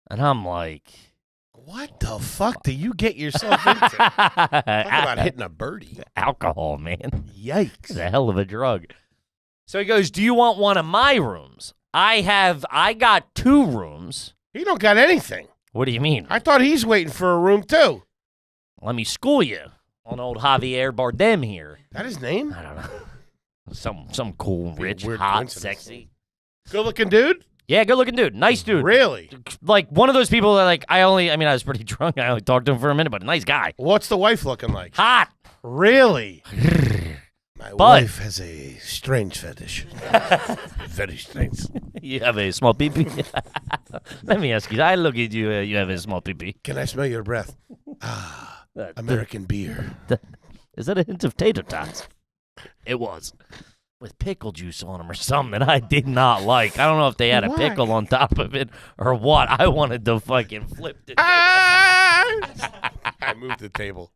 And I'm like, what the fuck do you get yourself into? Talk about hitting a birdie. Alcohol, man. Yikes. It's a hell of a drug. So he goes, do you want one of my rooms? I got 2 rooms. He don't got anything. What do you mean? I thought he's waiting for a room, too. Let me school you on old Javier Bardem here. That his name? I don't know. Some cool, rich, Weird hot, coincidence. sexy. Good-looking dude? Yeah, good-looking dude. Nice dude. Really? Like, one of those people that, like, I was pretty drunk. I only talked to him for a minute, but a nice guy. What's the wife looking like? Hot. Really? My wife has a strange fetish. Very strange. You have a small pee-pee? Let me ask you. I look at you. You have a small pee-pee. Can I smell your breath? American beer. Is that a hint of tater tots? It was. With pickle juice on them or something that I did not like. I don't know if they had a pickle on top of it or what. I wanted to fucking flip the table. I moved the table.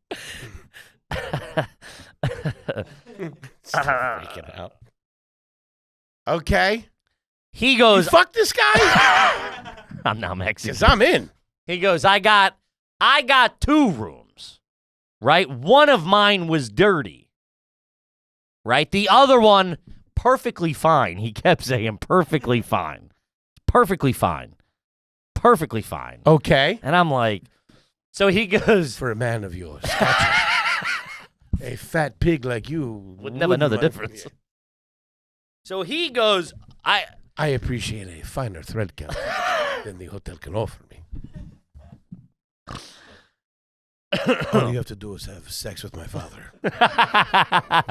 Freaking out. Okay. He goes, fuck this guy? I'm now Mexican. Because I'm in. He goes, I got 2 rooms, right? One of mine was dirty, right? The other one, perfectly fine. He kept saying, perfectly fine. Perfectly fine. Perfectly fine. Okay. And I'm like, so he goes, for a man of your stature, a fat pig like you would never know the mind- difference. So he goes, I appreciate a finer thread count than the hotel can offer me. All you have to do is have sex with my father.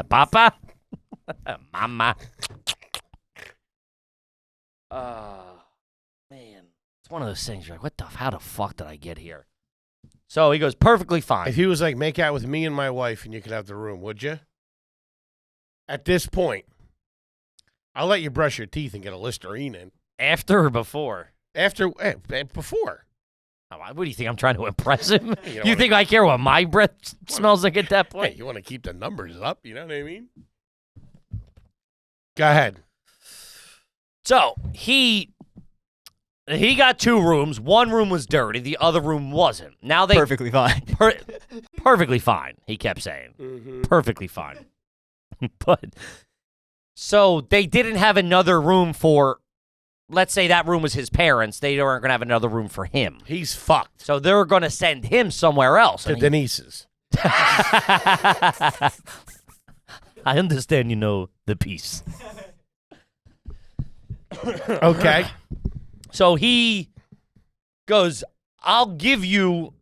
Papa? Mama? Man. It's one of those things you're like, how the fuck did I get here? So he goes, perfectly fine. If he was like, make out with me and my wife and you could have the room, would you? At this point, I'll let you brush your teeth and get a Listerine in. After or before? Before. Oh, what do you think? I'm trying to impress him? You You think I care what my breath smells like at that Hey, point? you want to keep the numbers up, you know what I mean? Go ahead. So he got 2 rooms. One room was dirty. The other room wasn't. Now they Perfectly fine. perfectly fine. He kept saying, perfectly fine. But so they didn't have another room for. Let's say that room was his parents. They weren't going to have another room for him. He's fucked. So they were going to send him somewhere else. To Denise's. I understand, the piece. Okay. So he goes, I'll give you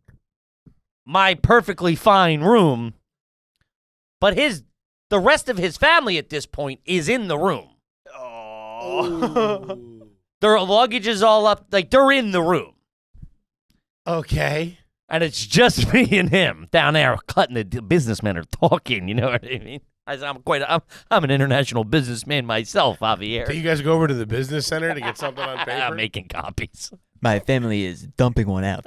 my perfectly fine room, but the rest of his family at this point is in the room. Oh. Their luggage is all up, like they're in the room. Okay. And it's just me and him down there cutting the businessmen are talking, you know what I mean? I'm an international businessman myself, Javier. So you guys go over to the business center to get something on paper? I'm making copies. My family is dumping one out.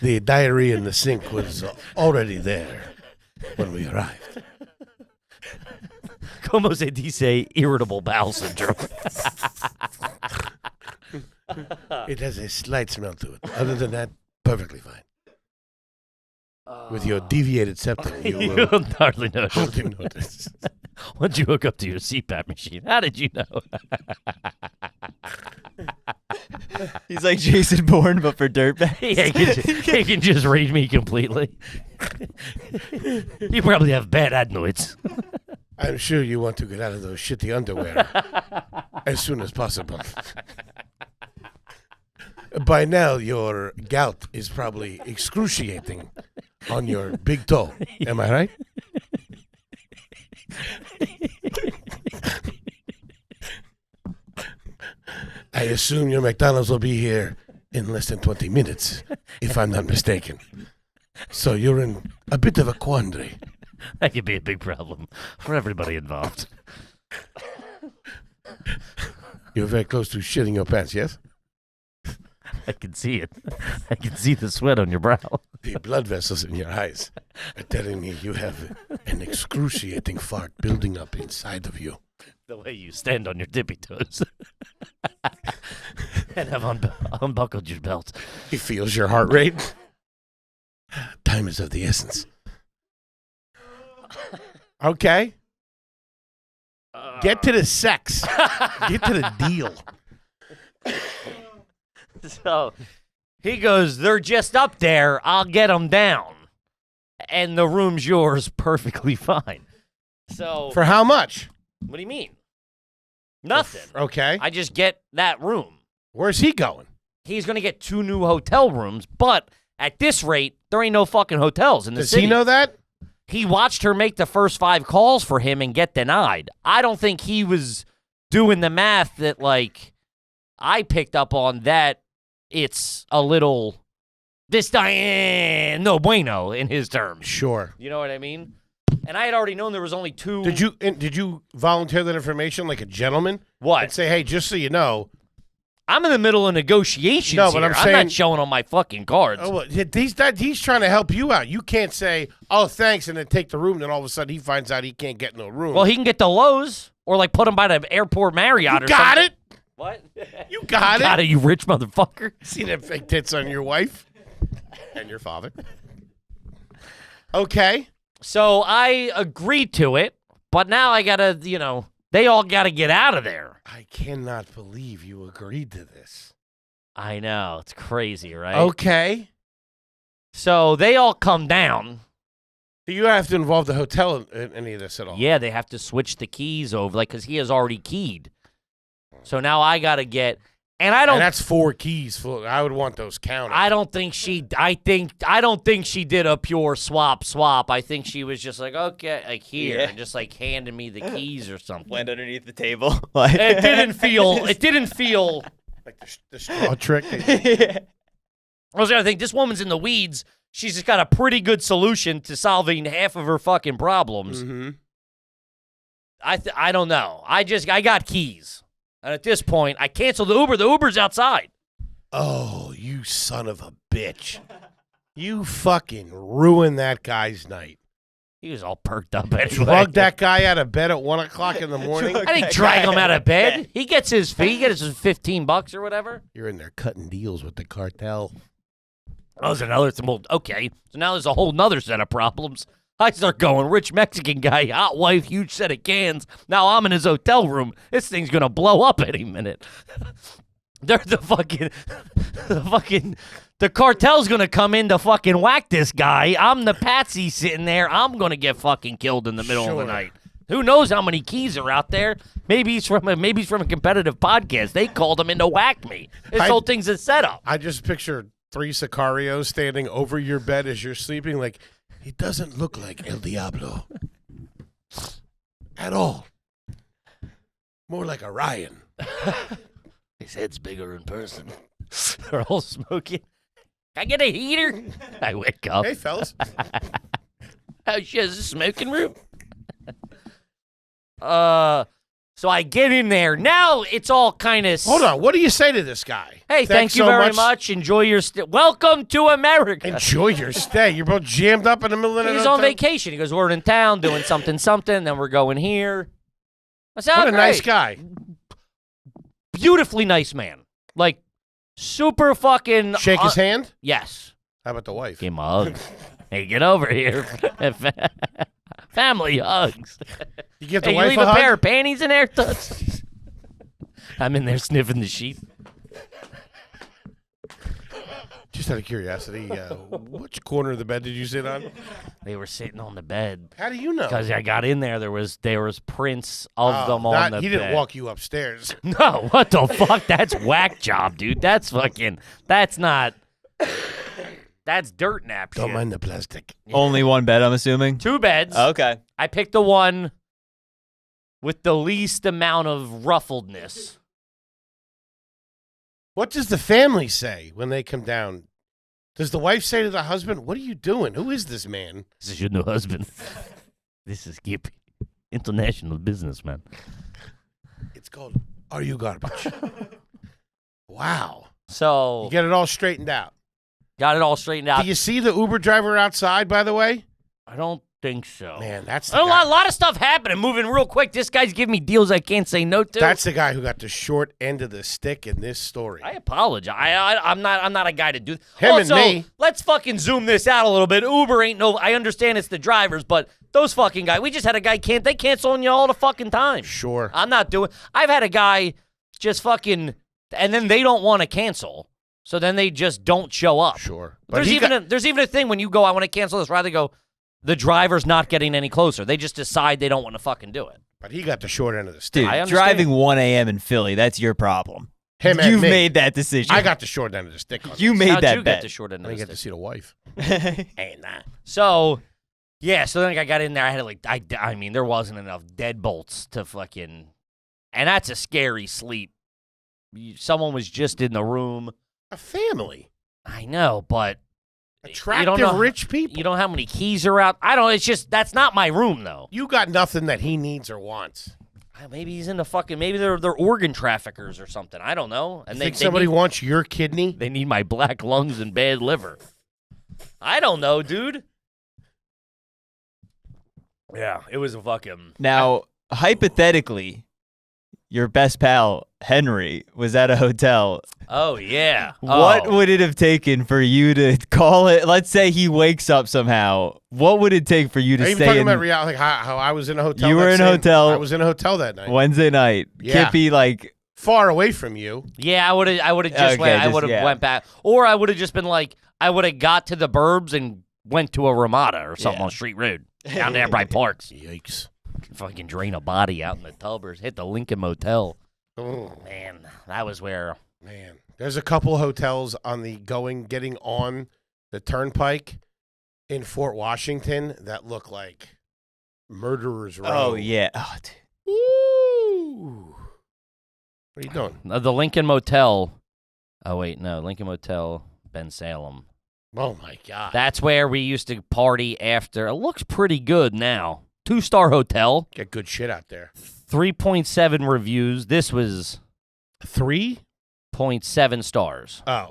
The diarrhea in the sink was already there when we arrived. Como se dice irritable bowel syndrome. It has a slight smell to it. Other than that, perfectly fine. With your deviated septum, you You will don't hardly notice. hardly notice. Once you hook up to your CPAP machine, how did you know? He's like Jason Bourne, but for dirtbags. Yeah, he can just read me completely. You probably have bad adenoids. I'm sure you want to get out of those shitty underwear as soon as possible. By now, your gout is probably excruciating on your big toe. Am I right? I assume your McDonald's will be here in less than 20 minutes, if I'm not mistaken. So you're in a bit of a quandary. That could be a big problem for everybody involved. You're very close to shitting your pants, yes? I can see it. I can see the sweat on your brow. The blood vessels in your eyes are telling me you have an excruciating fart building up inside of you. The way you stand on your tippy toes. And have unbuckled your belt. He feels your heart rate. Time is of the essence. Okay. Get to the sex. Get to the deal. So he goes, they're just up there. I'll get them down. And the room's yours perfectly fine. So, For how much? what do you mean? Nothing. Okay. I just get that room. Where's he going? He's going to get 2 new hotel rooms, but at this rate, there ain't no fucking hotels in the Does city. he know that? He watched her make the first 5 calls for him and get denied. I don't think he was doing the math that, like, I picked up on that it's a little, this Diane, no bueno in his terms. Sure. You know what I mean? And I had already known there was only 2. Did you volunteer that information like a gentleman? What? And say, hey, just so you know. I'm in the middle of negotiations No, but here. I'm I'm saying- not showing on my fucking cards. Oh, well, he's trying to help you out. You can't say, oh, thanks, and then take the room. Then all of a sudden he finds out he can't get no room. Well, he can get the Lowe's or, like, put him by the airport Marriott you or got something. it. What? You got it. Got it, you rich motherfucker. See them fake tits on your wife and your father. Okay. So I agreed to it, but now I gotta, they all gotta get out of there. I cannot believe you agreed to this. I know, it's crazy, right? Okay. So they all come down. Do you have to involve the hotel in any of this at all? Yeah, they have to switch the keys over, like, because he has already keyed. So now I gotta get, and I don't. And that's 4 keys. I would want those counted. I don't think she. I don't think she did a pure swap. I think she was just like, okay, like here, Yeah. and just like handing me the keys or something. Went underneath the table. It didn't feel. It didn't feel. like the straw trick. Yeah. I was gonna think this woman's in the weeds. She's just got a pretty good solution to solving half of her fucking problems. Mm-hmm. I don't know. I got keys, and at this point, I canceled the Uber. The Uber's outside. Oh, you son of a bitch. You fucking ruined that guy's night. He was all perked up anyway. Drug that guy out of bed at 1 o'clock in the morning. I didn't drag him out of bed. He gets his fee. He gets his $15 or whatever. You're in there cutting deals with the cartel. That was another thing. Well, okay. So now there's a whole nother set of problems. I start going, rich Mexican guy, hot wife, huge set of cans. Now I'm in his hotel room. This thing's going to blow up any minute. They're the cartel's going to come in to fucking whack this guy. I'm the patsy sitting there. I'm going to get fucking killed in the middle of the Sure. night. Who knows how many keys are out there? Maybe he's from a competitive podcast. They called him in to whack me. This whole thing's a setup. I just picture 3 sicarios standing over your bed as you're sleeping. Like, he doesn't look like El Diablo. At all. More like Orion. His head's bigger in person. They're all smoking. Can I get a heater? I wake up. Hey, fellas. Oh, she has a smoking room? So I get in there. Now it's all kind of... Hold on. What do you say to this guy? Hey, Thanks thank you so very much. Enjoy your stay. Welcome to America. Enjoy your stay. You're both jammed up in the middle of the He's night. on vacation. He goes, we're in town doing something, then we're going here. I said, What "Oh, a nice great." guy. Beautifully nice man. Like, super fucking. Shake his hand? Yes. How about the wife? Give him a hug. Hey, get over here. Family hugs. You give the Hey, you wife leave a a hug? pair of panties in there? I'm in there sniffing the sheet. Just out of curiosity, which corner of the bed did you sit on? They were sitting on the bed. How do you know? Because I got in there, there was prints of them on the He bed. didn't walk you upstairs. No, what the fuck? That's whack job, dude. That's fucking. That's not. That's dirt nap shit. Don't mind the plastic. Only one bed, I'm assuming. 2 beds. Okay. I picked the one with the least amount of ruffledness. What does the family say when they come down? Does the wife say to the husband, "What are you doing? Who is this man?" This is your new husband. This is Kippy, international businessman. It's called "Are You Garbage?" Wow. So You get it all straightened out. got it all straightened out. Do you see the Uber driver outside, by the way? I don't think so. Man, that's the A guy. lot of stuff happening, moving real quick. This guy's giving me deals I can't say no to. That's the guy who got the short end of the stick in this story. I apologize. I'm not a guy to do. Him and also, me. let's fucking zoom this out a little bit. Uber ain't no. I understand it's the drivers, but those fucking guys. We just had a guy they cancel on you all the fucking time. Sure. I'm not doing. I've had a guy just fucking, and then they don't want to cancel, so then they just don't show up. Sure. There's even a thing when you go, I want to cancel this. Rather go, the driver's not getting any closer. They just decide they don't want to fucking do it. But he got the short end of the stick. Dude, I understand. driving 1 a.m. in Philly, that's your problem. Him and You've me. made that decision. I got the short end of the stick. On You this. made How'd that you bet. get the short end I of didn't the get to stick? see the wife. Ain't that. So, yeah, so then I got in there. I had to, I mean, there wasn't enough deadbolts to fucking, and that's a scary sleep. Someone was just in the room. A family. I know, but Attractive, know- rich people. you don't know how many keys are out. I don't, it's just, that's not my room, though. You got nothing that he needs or wants. Maybe he's into fucking, maybe they're organ traffickers or something. I don't know. And Think somebody wants your kidney? they need my black lungs and bad liver. I don't know, dude. Yeah, it was a fucking. Now, hypothetically, your best pal, Henry, was at a hotel. Oh, yeah. What Oh. would it have taken for you to call it? Let's say he wakes up somehow. What would it take for you to Are you stay talking in about reality? Like how I was in a hotel? You were that in a same- hotel. I was in a hotel that night. Wednesday night? Yeah. Kippy, like, Far away from you. Yeah, I would have just Okay, went. I just- would have yeah. went back, or I would have just been like, I would have got to the burbs and went to a Ramada or something Yeah. on Street Road down there by Parks. Yikes. Fucking drain a body out in the Tubbers. Hit the Lincoln Motel. Oh, Man, that was where. man. There's a couple hotels on the getting on the turnpike in Fort Washington that look like murderers' row. oh, yeah. Oh, dude. Ooh. What are you doing? The Lincoln Motel. Oh wait, no, Lincoln Motel, Ben Salem. Oh, my God. That's where we used to party after. It looks pretty good now. 2-star hotel, Get good shit out there. 3.7 reviews. This was 3? 0.7 stars. Oh. I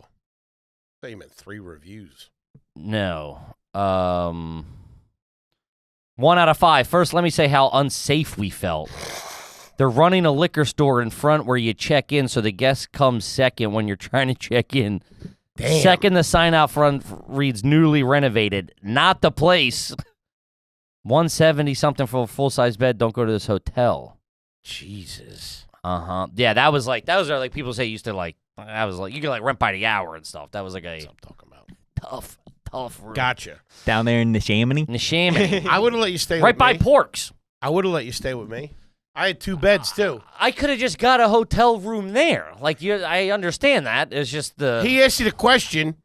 thought you meant 3 reviews. No. 1 out of 5. First, let me say how unsafe we felt. They're running a liquor store in front where you check in, so the guest comes second when you're trying to check in. Damn. Second, the sign out front reads newly renovated. Not the place. 170 something for a full-size bed. Don't go to this hotel. Jesus. Uh-huh. Yeah, that was like people say used to like, that was like, you could like rent by the hour and stuff. That was like That's a what I'm talking about. tough room. Gotcha. Down there in the Chamonix? In the Chamonix. I would have let you stay Right with by me. Porks. I would have let you stay with me. I had 2 beds, too. I could have just got a hotel room there. Like, I understand that. It's just the... He asked you the question.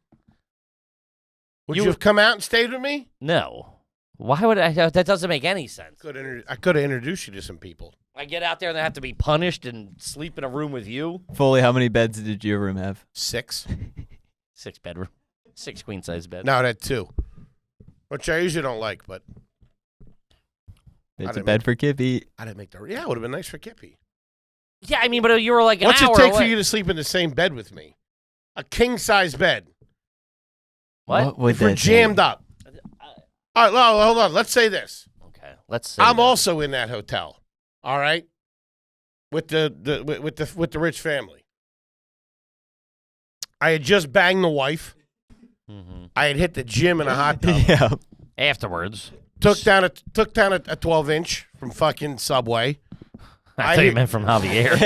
Would you have come out and stayed with me? No. Why would I? That doesn't make any sense. I could have introduced you to some people. I get out there and I have to be punished and sleep in a room with you. Foley, how many beds did your room have? 6? 6 bedroom. 6 queen-size bed. No, that 2. Which I usually don't like, but It's a didn't bed for Kippy. I didn't make the... Yeah, it would have been nice for Kippy. Yeah, I mean, but you were like an What's it hour take away. for you to sleep in the same bed with me? A king-size bed. What would If we're that jammed take? up. All right, well, hold on. Let's say this. Okay, let's say I'm that. also in that hotel. All right? with the rich family. I had just banged the wife. Mm-hmm. I had hit the gym in a hot tub. Yeah. Afterwards. Took down a 12-inch from fucking Subway. I thought you meant from Javier.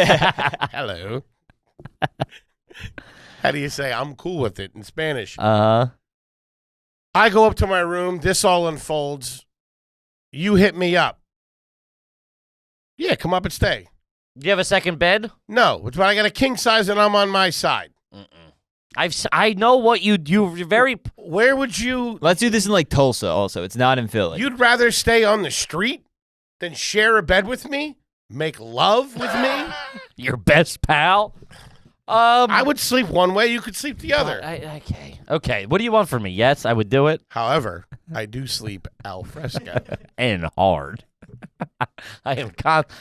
Hello. How do you say I'm cool with it in Spanish? Uh-huh. I go up to my room. This all unfolds. You hit me up. Yeah, come up and stay. Do you have a second bed? No, but I got a king size and I'm on my side. I know what you're very. Where would you? Let's do this in like Tulsa. Also, it's not in Philly. You'd rather stay on the street than share a bed with me? Make love with me? Your best pal. I would sleep one way. You could sleep the other. Okay. What do you want from me? Yes, I would do it. However, I do sleep al fresco. And hard. I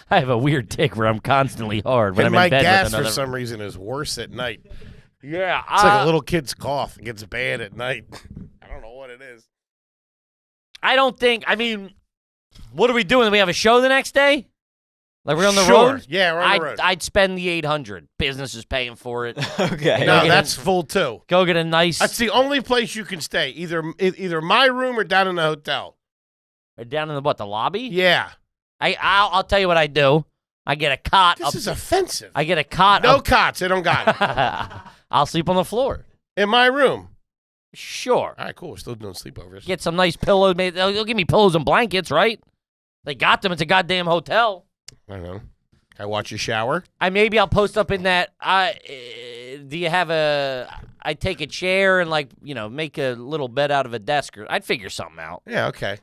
have a weird tick where I'm constantly hard when And I'm my in bed gas, with another. for some reason, is worse at night. Yeah, It's like a little kid's cough. It gets bad at night. I don't know what it is. I don't think. I mean, what are we doing? Do we have a show the next day? Like we're on the Sure. road? Yeah, we're on the road. I'd spend the $800. Business is paying for it. Okay. No, get that's in- full too. Go get a nice. That's the only place you can stay. Either my room or down in the hotel. Down in the lobby? Yeah. I'll tell you what I do. I get a cot. This is offensive. I get a cot. No cots. They don't got it. I'll sleep on the floor. In my room. Sure. All right, cool. We're still doing sleepovers. Get some nice pillows. They'll give me pillows and blankets, right? They got them. It's a goddamn hotel. I don't know. I watch you shower. Maybe I'll post up in that. Do you have I take a chair and make a little bed out of a desk, or I'd figure something out. Yeah, okay.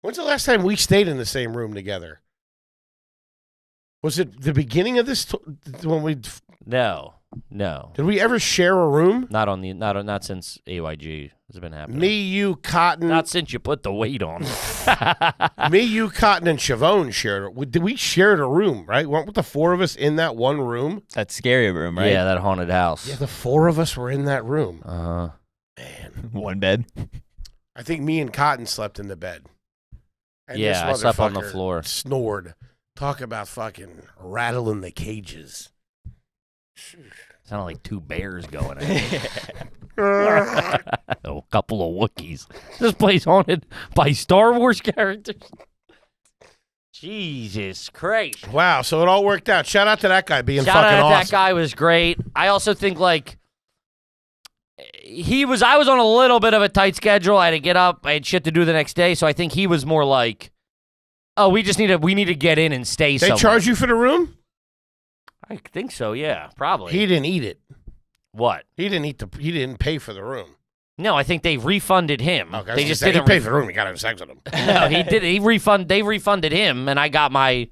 When's the last time we stayed in the same room together? Was it the beginning of this when we? No. Did we ever share a room? Not since AYG has been happening. Me, you, Cotton. Not since you put the weight on. Me, you, Cotton, and Siobhan shared it. Did we share a room, right? Weren't the four of us in that one room? That scary room, right? Yeah, that haunted house. Yeah, the four of us were in that room. Uh-huh. Man. One bed. I think me and Cotton slept in the bed. And Yeah, I this slept on the motherfucker floor. Snored. Talk about fucking rattling the cages. Sounded like two bears going at it. A couple of Wookiees. This place haunted by Star Wars characters. Jesus Christ. Wow, so it all worked out. Shout out to that guy being Shout fucking out, awesome. that guy was great. I also think I was on a little bit of a tight schedule. I had to get up. I had shit to do the next day, so I think he was more like, "Oh, we need to get in and stay They somewhere." charge you for the room? I think so. Yeah, probably. He didn't eat it. What? He didn't pay for the room. No, I think they refunded him. Okay, They just he didn't paid for the room. He got to have sex with him. No, he did. They refunded him, and I got my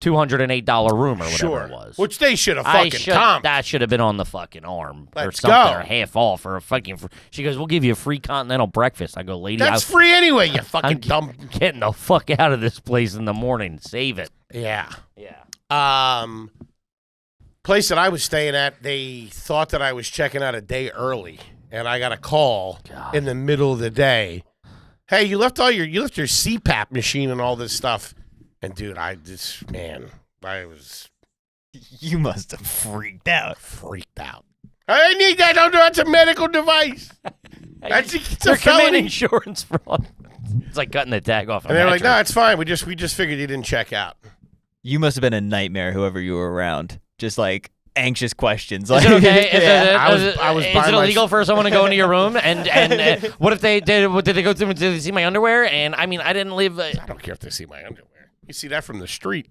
$208 room or whatever Sure. it was. Which they should have fucking comped. That should have been on the fucking arm or Let's something, go. or half off or a fucking. She goes, "We'll give you a free continental breakfast." I go, "Lady, That's free anyway, you fucking I'm dumb. getting the fuck out of this place in the morning. Save it." Yeah. Yeah. Place that I was staying at, they thought that I was checking out a day early, and I got a call in the middle of the day. Hey, you left your CPAP machine and all this stuff. And dude, I was You must have freaked out. freaked out. I need that. That's a medical device. It's a They're committing felony. insurance fraud. It's like cutting the tag off. And they're like, no, it's fine. We just figured you didn't check out. You must have been a nightmare, whoever you were around. Just like anxious questions. Is it okay? I was Is by it illegal for someone to go into your room? And what if they did? What did they go through? Did they see my underwear? And I mean, I didn't live. I don't care if they see my underwear. You see that from the street,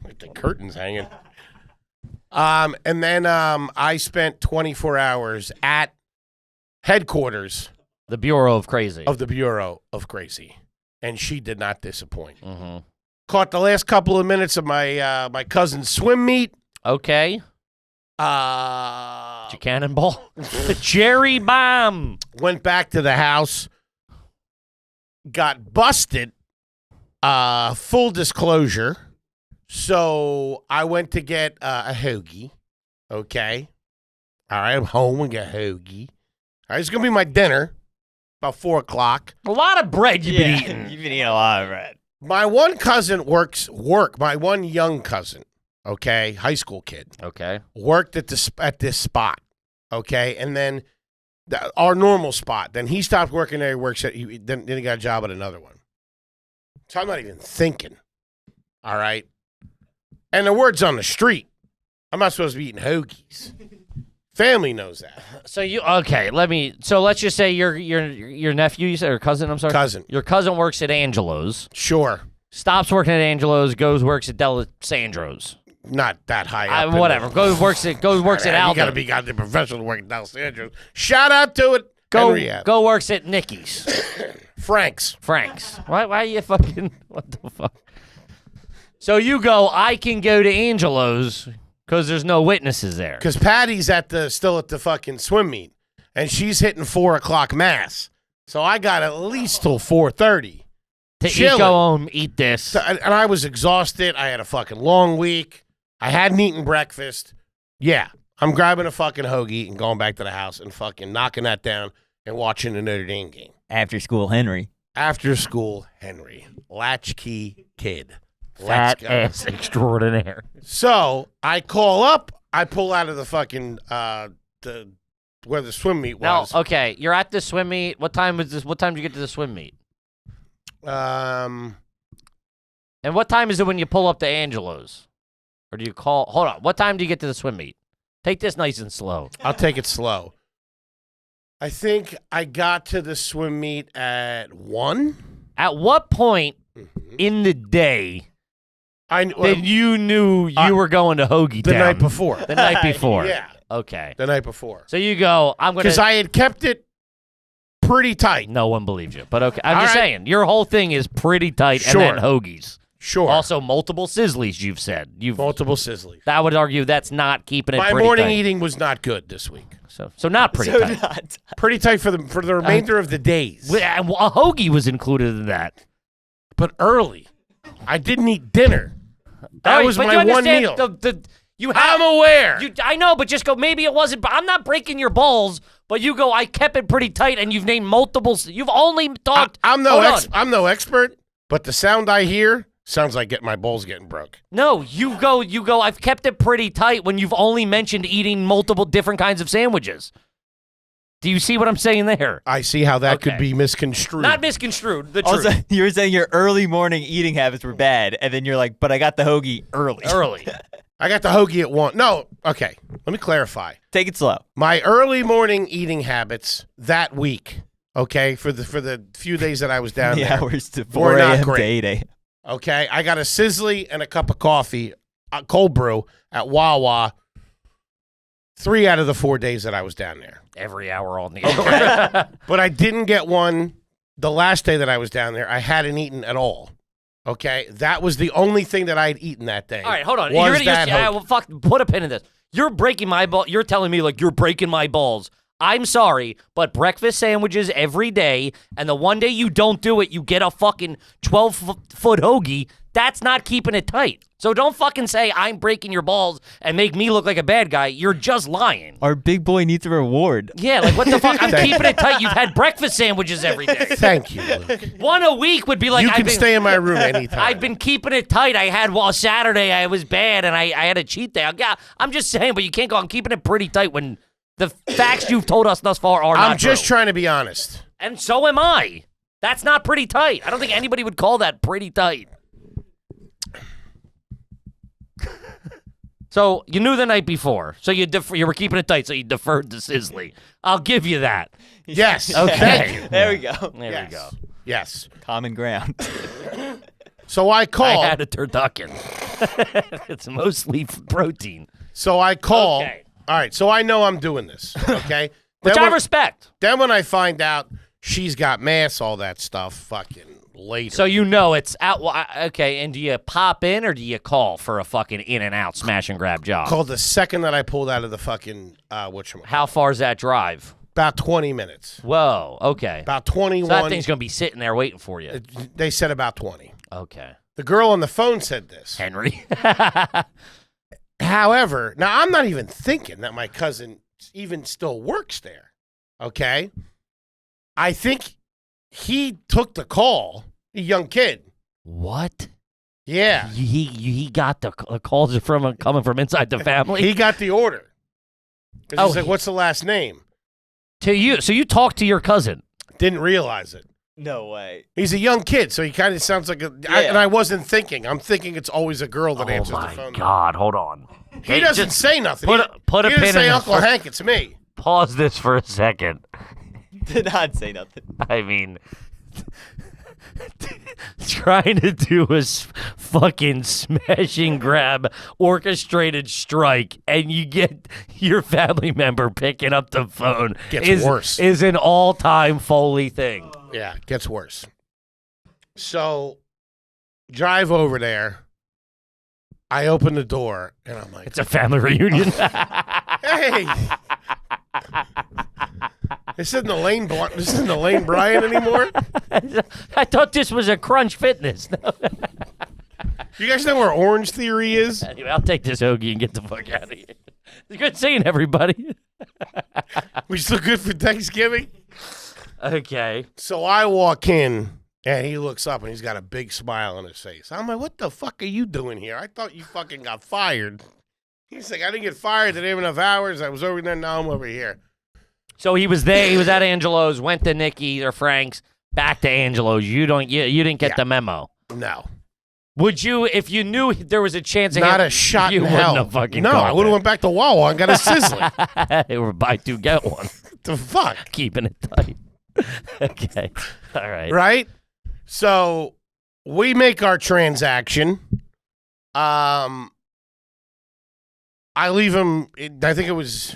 like the curtains hanging. And then I spent 24 hours at headquarters The Bureau of Crazy. of the Bureau of Crazy, and she did not disappoint. Mm-hmm. Caught the last couple of minutes of my my cousin's swim meet. Okay. Did you cannonball? The cherry bomb. Went back to the house. Got busted. Full disclosure. So I went to get a hoagie. Okay. All right, I'm home and get a hoagie. All right, it's going to be my dinner. About 4 o'clock. A lot of bread you've been Yeah, eating. you've been eating a lot of bread. My one cousin my one young cousin, okay, high school kid, Okay. worked at this spot, okay, and then our normal spot. Then he stopped working there. He works at then he got a job at another one. So I'm not even thinking. All right, and the word's on the street. I'm not supposed to be eating hoagies. Family knows that. So let's just say your nephew, you said, or cousin, I'm sorry? Cousin. Your cousin works at Angelo's, Sure, stops working at Angelo's, works at Delisandro's. not that high up. Whatever. Works at You Aldo. got to be goddamn professional to work at Delisandro's. Shout out to it. Henry Ave. Go works at Nicky's. Frank's. Why are you fucking, what the fuck? So you go, I can go to Angelo's because there's no witnesses there. Because Patty's still at the fucking swim meet, and she's hitting 4 o'clock mass. So I got at least till 4:30. Go home, eat this. So, and I was exhausted. I had a fucking long week. I hadn't eaten breakfast. Yeah, I'm grabbing a fucking hoagie and going back to the house and fucking knocking that down and watching the Notre Dame game. After school, Henry. After school, Henry. Latchkey kid. Fat ass extraordinaire. So I call up. I pull out of the fucking where the swim meet was. No, okay. You're at the swim meet. What time is this? What time do you get to the swim meet? Um, And what time is it when you pull up to Angelo's? Or do you call? Hold on. What time do you get to the swim meet? Take this nice and slow. I'll take it slow. I think I got to the swim meet at 1. At what point in the day that you knew you were going to Hoagie the Town? night before. The night before. Yeah, Okay. the night before. So you go, I'm going to. Because I had kept it pretty tight. No one believes you. But okay. I'm All just right. saying, your whole thing is pretty tight Sure. and then hoagies. Sure. Also, multiple sizzlies, you've said. Multiple sizzlies. I would argue that's not keeping it My pretty morning tight. eating was not good this week. So not pretty tight. Pretty tight for the remainder of the days. A hoagie was included in that. But early. I didn't eat dinner. That All right, was but my you one understand meal. You I'm aware. I know, but just go, maybe it wasn't. I'm not breaking your balls, but you go, I kept it pretty tight, and you've named multiple. You've only talked. I'm hold on. no expert, but the sound I hear sounds like my balls getting broke. No, you go, I've kept it pretty tight when you've only mentioned eating multiple different kinds of sandwiches. Do you see what I'm saying there? I see how that could Okay. be misconstrued. Not misconstrued. The truth. Also, you were saying your early morning eating habits were bad, and then you're like, but I got the hoagie early. Early. I got the hoagie at 1. No, okay. Let me clarify. Take it slow. My early morning eating habits that week, okay, for the few days that I was down The there, hours to were 4 not a.m. to great. 8 a.m. Okay, I got a sizzly and a cup of coffee, cold brew at Wawa 3 out of the 4 days that I was down there. Every hour on the hour. But I didn't get one the last day that I was down there. I hadn't eaten at all. Okay, that was the only thing that I had eaten that day. All right, hold on. Was that hoagie. Well, fuck, put a pin in this. You're breaking my ball. You're telling me like you're breaking my balls. I'm sorry, but breakfast sandwiches every day, and the one day you don't do it, you get a fucking 12-foot hoagie. That's not keeping it tight. So don't fucking say I'm breaking your balls and make me look like a bad guy. You're just lying. Our big boy needs a reward. Yeah, like what the fuck? I'm keeping it tight. You've had breakfast sandwiches every day. Thank you, Luke. One a week would be like You I've can been, stay in my room anytime. I've been keeping it tight. I had Saturday. I was bad, and I had a cheat day. I'm just saying, but you can't go. I'm keeping it pretty tight when the facts you've told us thus far are not I'm just true. trying to be honest. And so am I. That's not pretty tight. I don't think anybody would call that pretty tight. So you knew the night before. So you were keeping it tight. So you deferred to Sizzly. I'll give you that. Yes. Okay. There we go. There Yes. we go. Yes. Common ground. So I call. I had a turducken. It's mostly protein. So I call. Okay. All right. So I know I'm doing this. Okay. Which then I when, respect. then when I find out she's got mass, all that stuff, fucking later. So you know it's out. Okay, and do you pop in or do you call for a fucking in and out smash and grab job? Called the second that I pulled out of the fucking whatchamacallit. How far is that drive? About 20 minutes. Whoa. Okay. About 21. So that thing's gonna be sitting there waiting for you. They said about 20. Okay. The girl on the phone said this. Henry. However, now I'm not even thinking that my cousin even still works there. Okay? I think he took the call, a young kid. What? Yeah. He got the calls coming from inside the family. He got the order. 'Cause Oh, he's like, what's the last name? To you. So you talked to your cousin. Didn't realize it. No way. He's a young kid, so he kind of sounds like and I wasn't thinking. I'm thinking it's always a girl that answers the phone. Oh my God! Hold on. He doesn't say nothing. Put a he pin doesn't say in Uncle Hank. It's me. Pause this for a second. Did not say nothing. I mean, trying to do a fucking smash and grab orchestrated strike, and you get your family member picking up the phone. Gets worse. Is an all-time Foley thing. Yeah, it gets worse. So, drive over there. I open the door, and I'm like, It's a family reunion. hey. This isn't the Lane Bryant anymore. I thought this was a Crunch Fitness. You guys know where Orange Theory is? Anyway, I'll take this hoagie and get the fuck out of here. It's good seeing everybody. We still good for Thanksgiving? Okay. So I walk in, and he looks up, and he's got a big smile on his face. I'm like, what the fuck are you doing here? I thought you fucking got fired. He's like, I didn't get fired. I didn't have enough hours. I was over there. Now I'm over here. So he was there. He was at Angelo's, went to Nikki or Frank's, back to Angelo's. You didn't get the memo. No. Would you, if you knew there was a chance? Not a shot in hell. You wouldn't have fucking No, I would have went back to Wawa and got a sizzler. They were buy two get one. The fuck? Keeping it tight. Okay. All right. Right? So we make our transaction. I leave him. I think it was,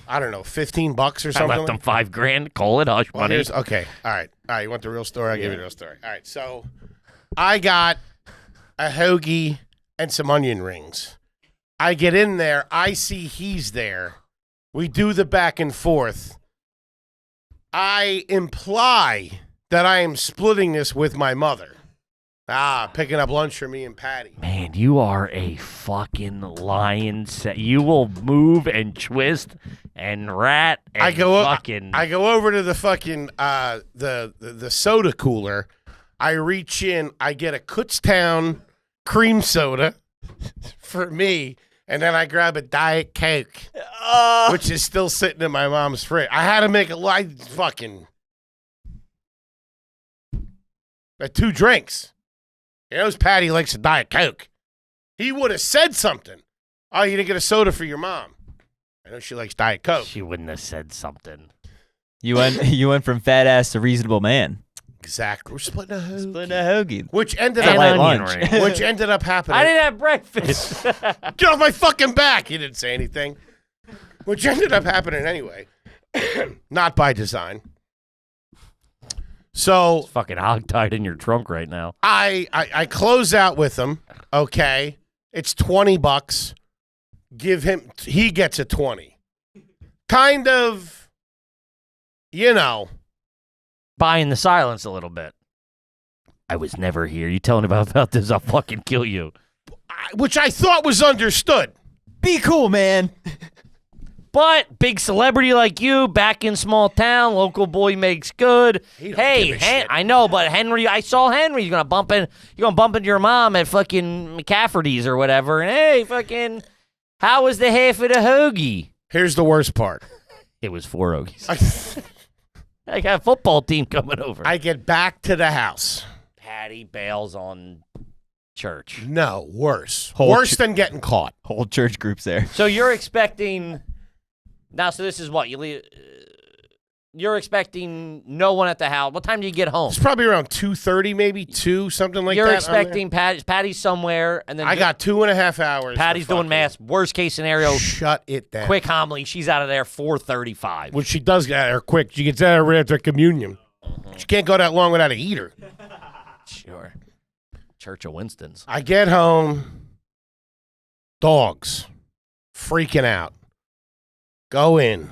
I don't know, $15 or I something. left them $5,000. Call it hush money. Okay. All right. You want the real story? I'll give you the real story. All right. So I got a hoagie and some onion rings. I get in there. I see he's there. We do the back and forth. I imply that I am splitting this with my mother. Picking up lunch for me and Patty. Man, you are a fucking lion. You will move and twist and rat and I go over to the fucking the soda cooler. I reach in. I get a Kutztown cream soda for me, and then I grab a Diet Coke, which is still sitting in my mom's fridge. I had to make fucking 2 drinks. He knows Patty likes a Diet Coke. He would have said something. Oh, you didn't get a soda for your mom. I know she likes Diet Coke. She wouldn't have said something. You went from fat ass to reasonable man. Exactly. We're splitting a hoagie. Splitting a hoagie. Which ended And up onion lunch. ring. which ended up happening. I didn't have breakfast. Get off my fucking back. He didn't say anything. Which ended up happening anyway. Not by design. So It's fucking hogtied in your trunk right now. I close out with him. Okay. It's $20. He gets a 20. Kind of, Buying the silence a little bit. I was never here. You telling about this, I'll fucking kill you. which I thought was understood. Be cool, man. But big celebrity like you, back in small town, local boy makes good. He don't Hey, give a shit. I know, but Henry, I saw Henry. You're gonna bump into your mom at fucking McCafferty's or whatever. And hey, fucking, how was the half of the hoagie? Here's the worst part. It was 4 hoagies. I got a football team coming over. I get back to the house. Patty bails on church. No, worse. Whole Worse than getting caught. Whole church group's there. So you're expecting now. So this is what you leave. You're expecting no one at the house. What time do you get home? It's probably around 2:30, maybe 2, something like You're that. expecting Patty's somewhere, and then I got 2.5 hours. Patty's for doing fucking- mass. Worst case scenario, Shut it down. quick homily. She's out of there 4:35. When she does get out of there quick, she gets out of there right after communion. She can't go that long without a heater. Sure. Church of Winston's. I get home, dogs, freaking out. Go in,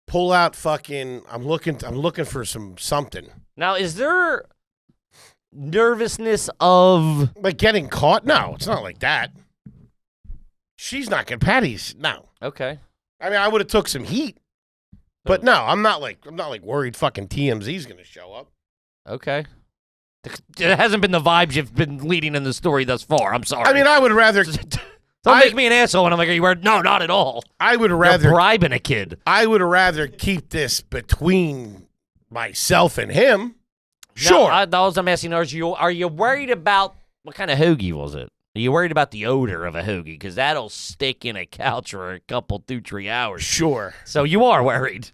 pull out fucking. I'm looking for something. Now, is there nervousness of? Like getting caught? No, it's not like that. She's not getting Patty's. No. Okay. I mean, I would have took some heat, but no, I'm not like worried. Fucking TMZ's gonna show up. Okay. It hasn't been the vibes you've been leading in the story thus far. I'm sorry. I mean, I would rather. Don't make me an asshole when I'm like, are you weird? No, not at all. I would You're rather bribing a kid. I would rather keep this between myself and him. Sure. Those I'm asking are you worried about what kind of hoagie was it? Are you worried about the odor of a hoagie? Because that'll stick in a couch for a couple, 2-3 hours. Sure. So you are worried.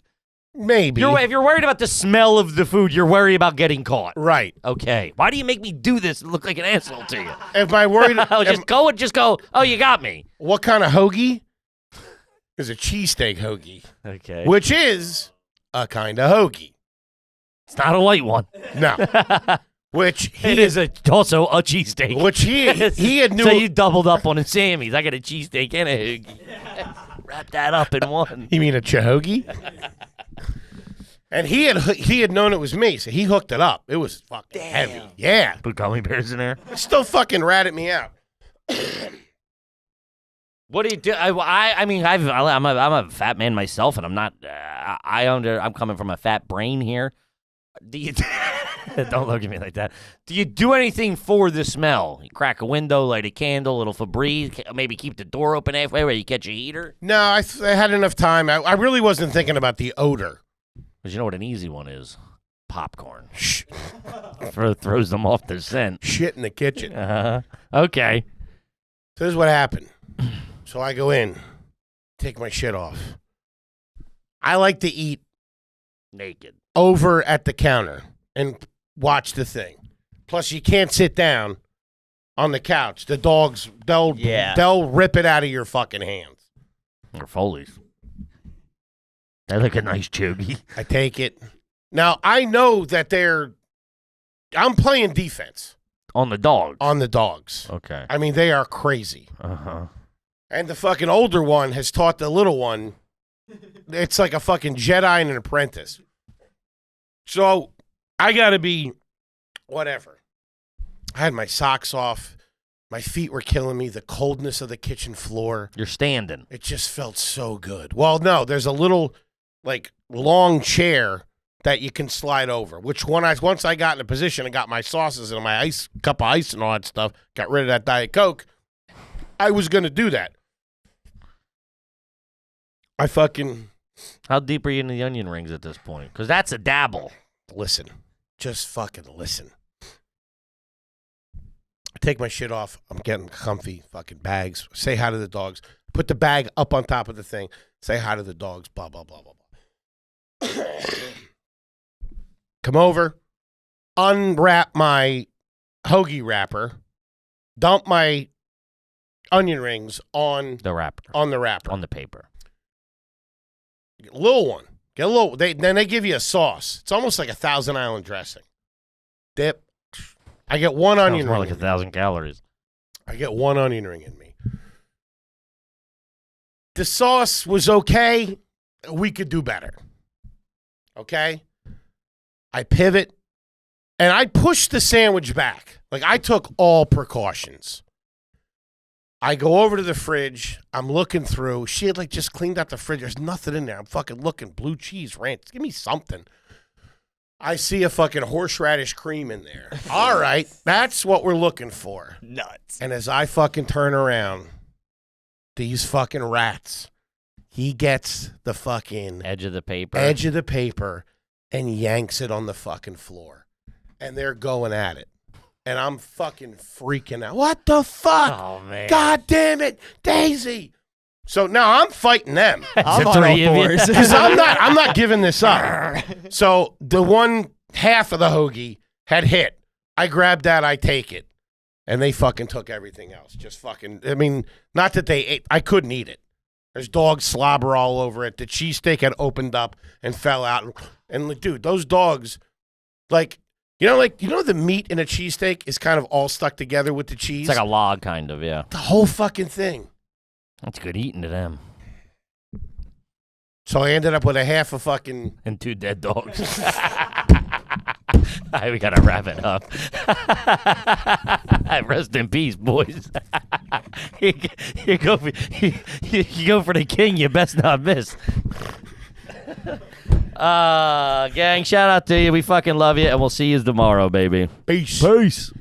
Maybe. If you're worried about the smell of the food, you're worried about getting caught. Right. Okay. Why do you make me do this and look like an asshole to you? Am I worried? Just go. Oh, you got me. What kind of hoagie? It's a cheesesteak hoagie. Okay. Which is a kind of hoagie. It's not a light one. No. Which it is also a cheesesteak. Which he had knew. So you doubled up on a Sammy's. I got a cheesesteak and a hoagie. Wrap that up in one. You mean a chahogie? And he had known it was me, so he hooked it up. It was fucking heavy. Yeah. Put gummy bears in there. Still fucking ratted me out. What do you do? I mean, I'm a fat man myself, and I'm not. I'm coming from a fat brain here. Do you? Don't look at me like that. Do you do anything for the smell? You crack a window, light a candle, a little Febreze, maybe keep the door open halfway where you catch a heater? No, I had enough time. I really wasn't thinking about the odor. Because you know what an easy one is? Popcorn. Throws them off their scent. Shit in the kitchen. Okay. So this is what happened. So I go in, take my shit off. I like to eat naked over at the counter and watch the thing. Plus, you can't sit down on the couch. The dogs, they'll rip it out of your fucking hands. Or Foley's. They look a nice chuggy. I take it. Now, I know that I'm playing defense. On the dogs? On the dogs. Okay. I mean, they are crazy. Uh-huh. And the fucking older one has taught the little one, it's like a fucking Jedi and an apprentice. So I got to be whatever. I had my socks off. My feet were killing me. The coldness of the kitchen floor. You're standing. It just felt so good. Well, no, there's a little, long chair that you can slide over, which once I got in a position and got my sauces and my cup of ice and all that stuff, got rid of that Diet Coke, I was going to do that. How deep are you in the onion rings at this point? Because that's a dabble. Listen. Just fucking listen. I take my shit off. I'm getting comfy fucking bags. Say hi to the dogs. Put the bag up on top of the thing. Say hi to the dogs. Blah, blah, blah, blah, blah. Come over. Unwrap my hoagie wrapper. Dump my onion rings on the wrapper. On the wrapper. On the paper. Little one. Get a little. Then they give you a sauce. It's almost like a Thousand Island dressing. Dip. I get one onion ring. More like 1,000 calories. I get one onion ring in me. The sauce was okay. We could do better. Okay? I pivot, and I push the sandwich back. I took all precautions. I go over to the fridge. I'm looking through. She had just cleaned out the fridge. There's nothing in there. I'm fucking looking. Blue cheese, ranch. Give me something. I see a fucking horseradish cream in there. All right. That's what we're looking for. Nuts. And as I fucking turn around, these fucking rats, he gets the fucking edge of the paper and yanks it on the fucking floor. And they're going at it. And I'm fucking freaking out. What the fuck? Oh, man. God damn it. Daisy. So now I'm fighting them. I'm on all fours. Because I'm not giving this up. So the one half of the hoagie had hit. I grabbed that. I take it. And they fucking took everything else. Just fucking, I mean, not that they ate. I couldn't eat it. There's dog slobber all over it. The cheesesteak had opened up and fell out. And dude, those dogs, you know the meat in a cheesesteak is kind of all stuck together with the cheese? It's like a log, kind of, yeah. The whole fucking thing. That's good eating to them. So I ended up with a half a fucking... And 2 dead dogs. All right, we got to wrap it up. Rest in peace, boys. you go for the king, you best not miss. Gang, shout out to you. We fucking love you, and we'll see you tomorrow, baby. Peace. Peace.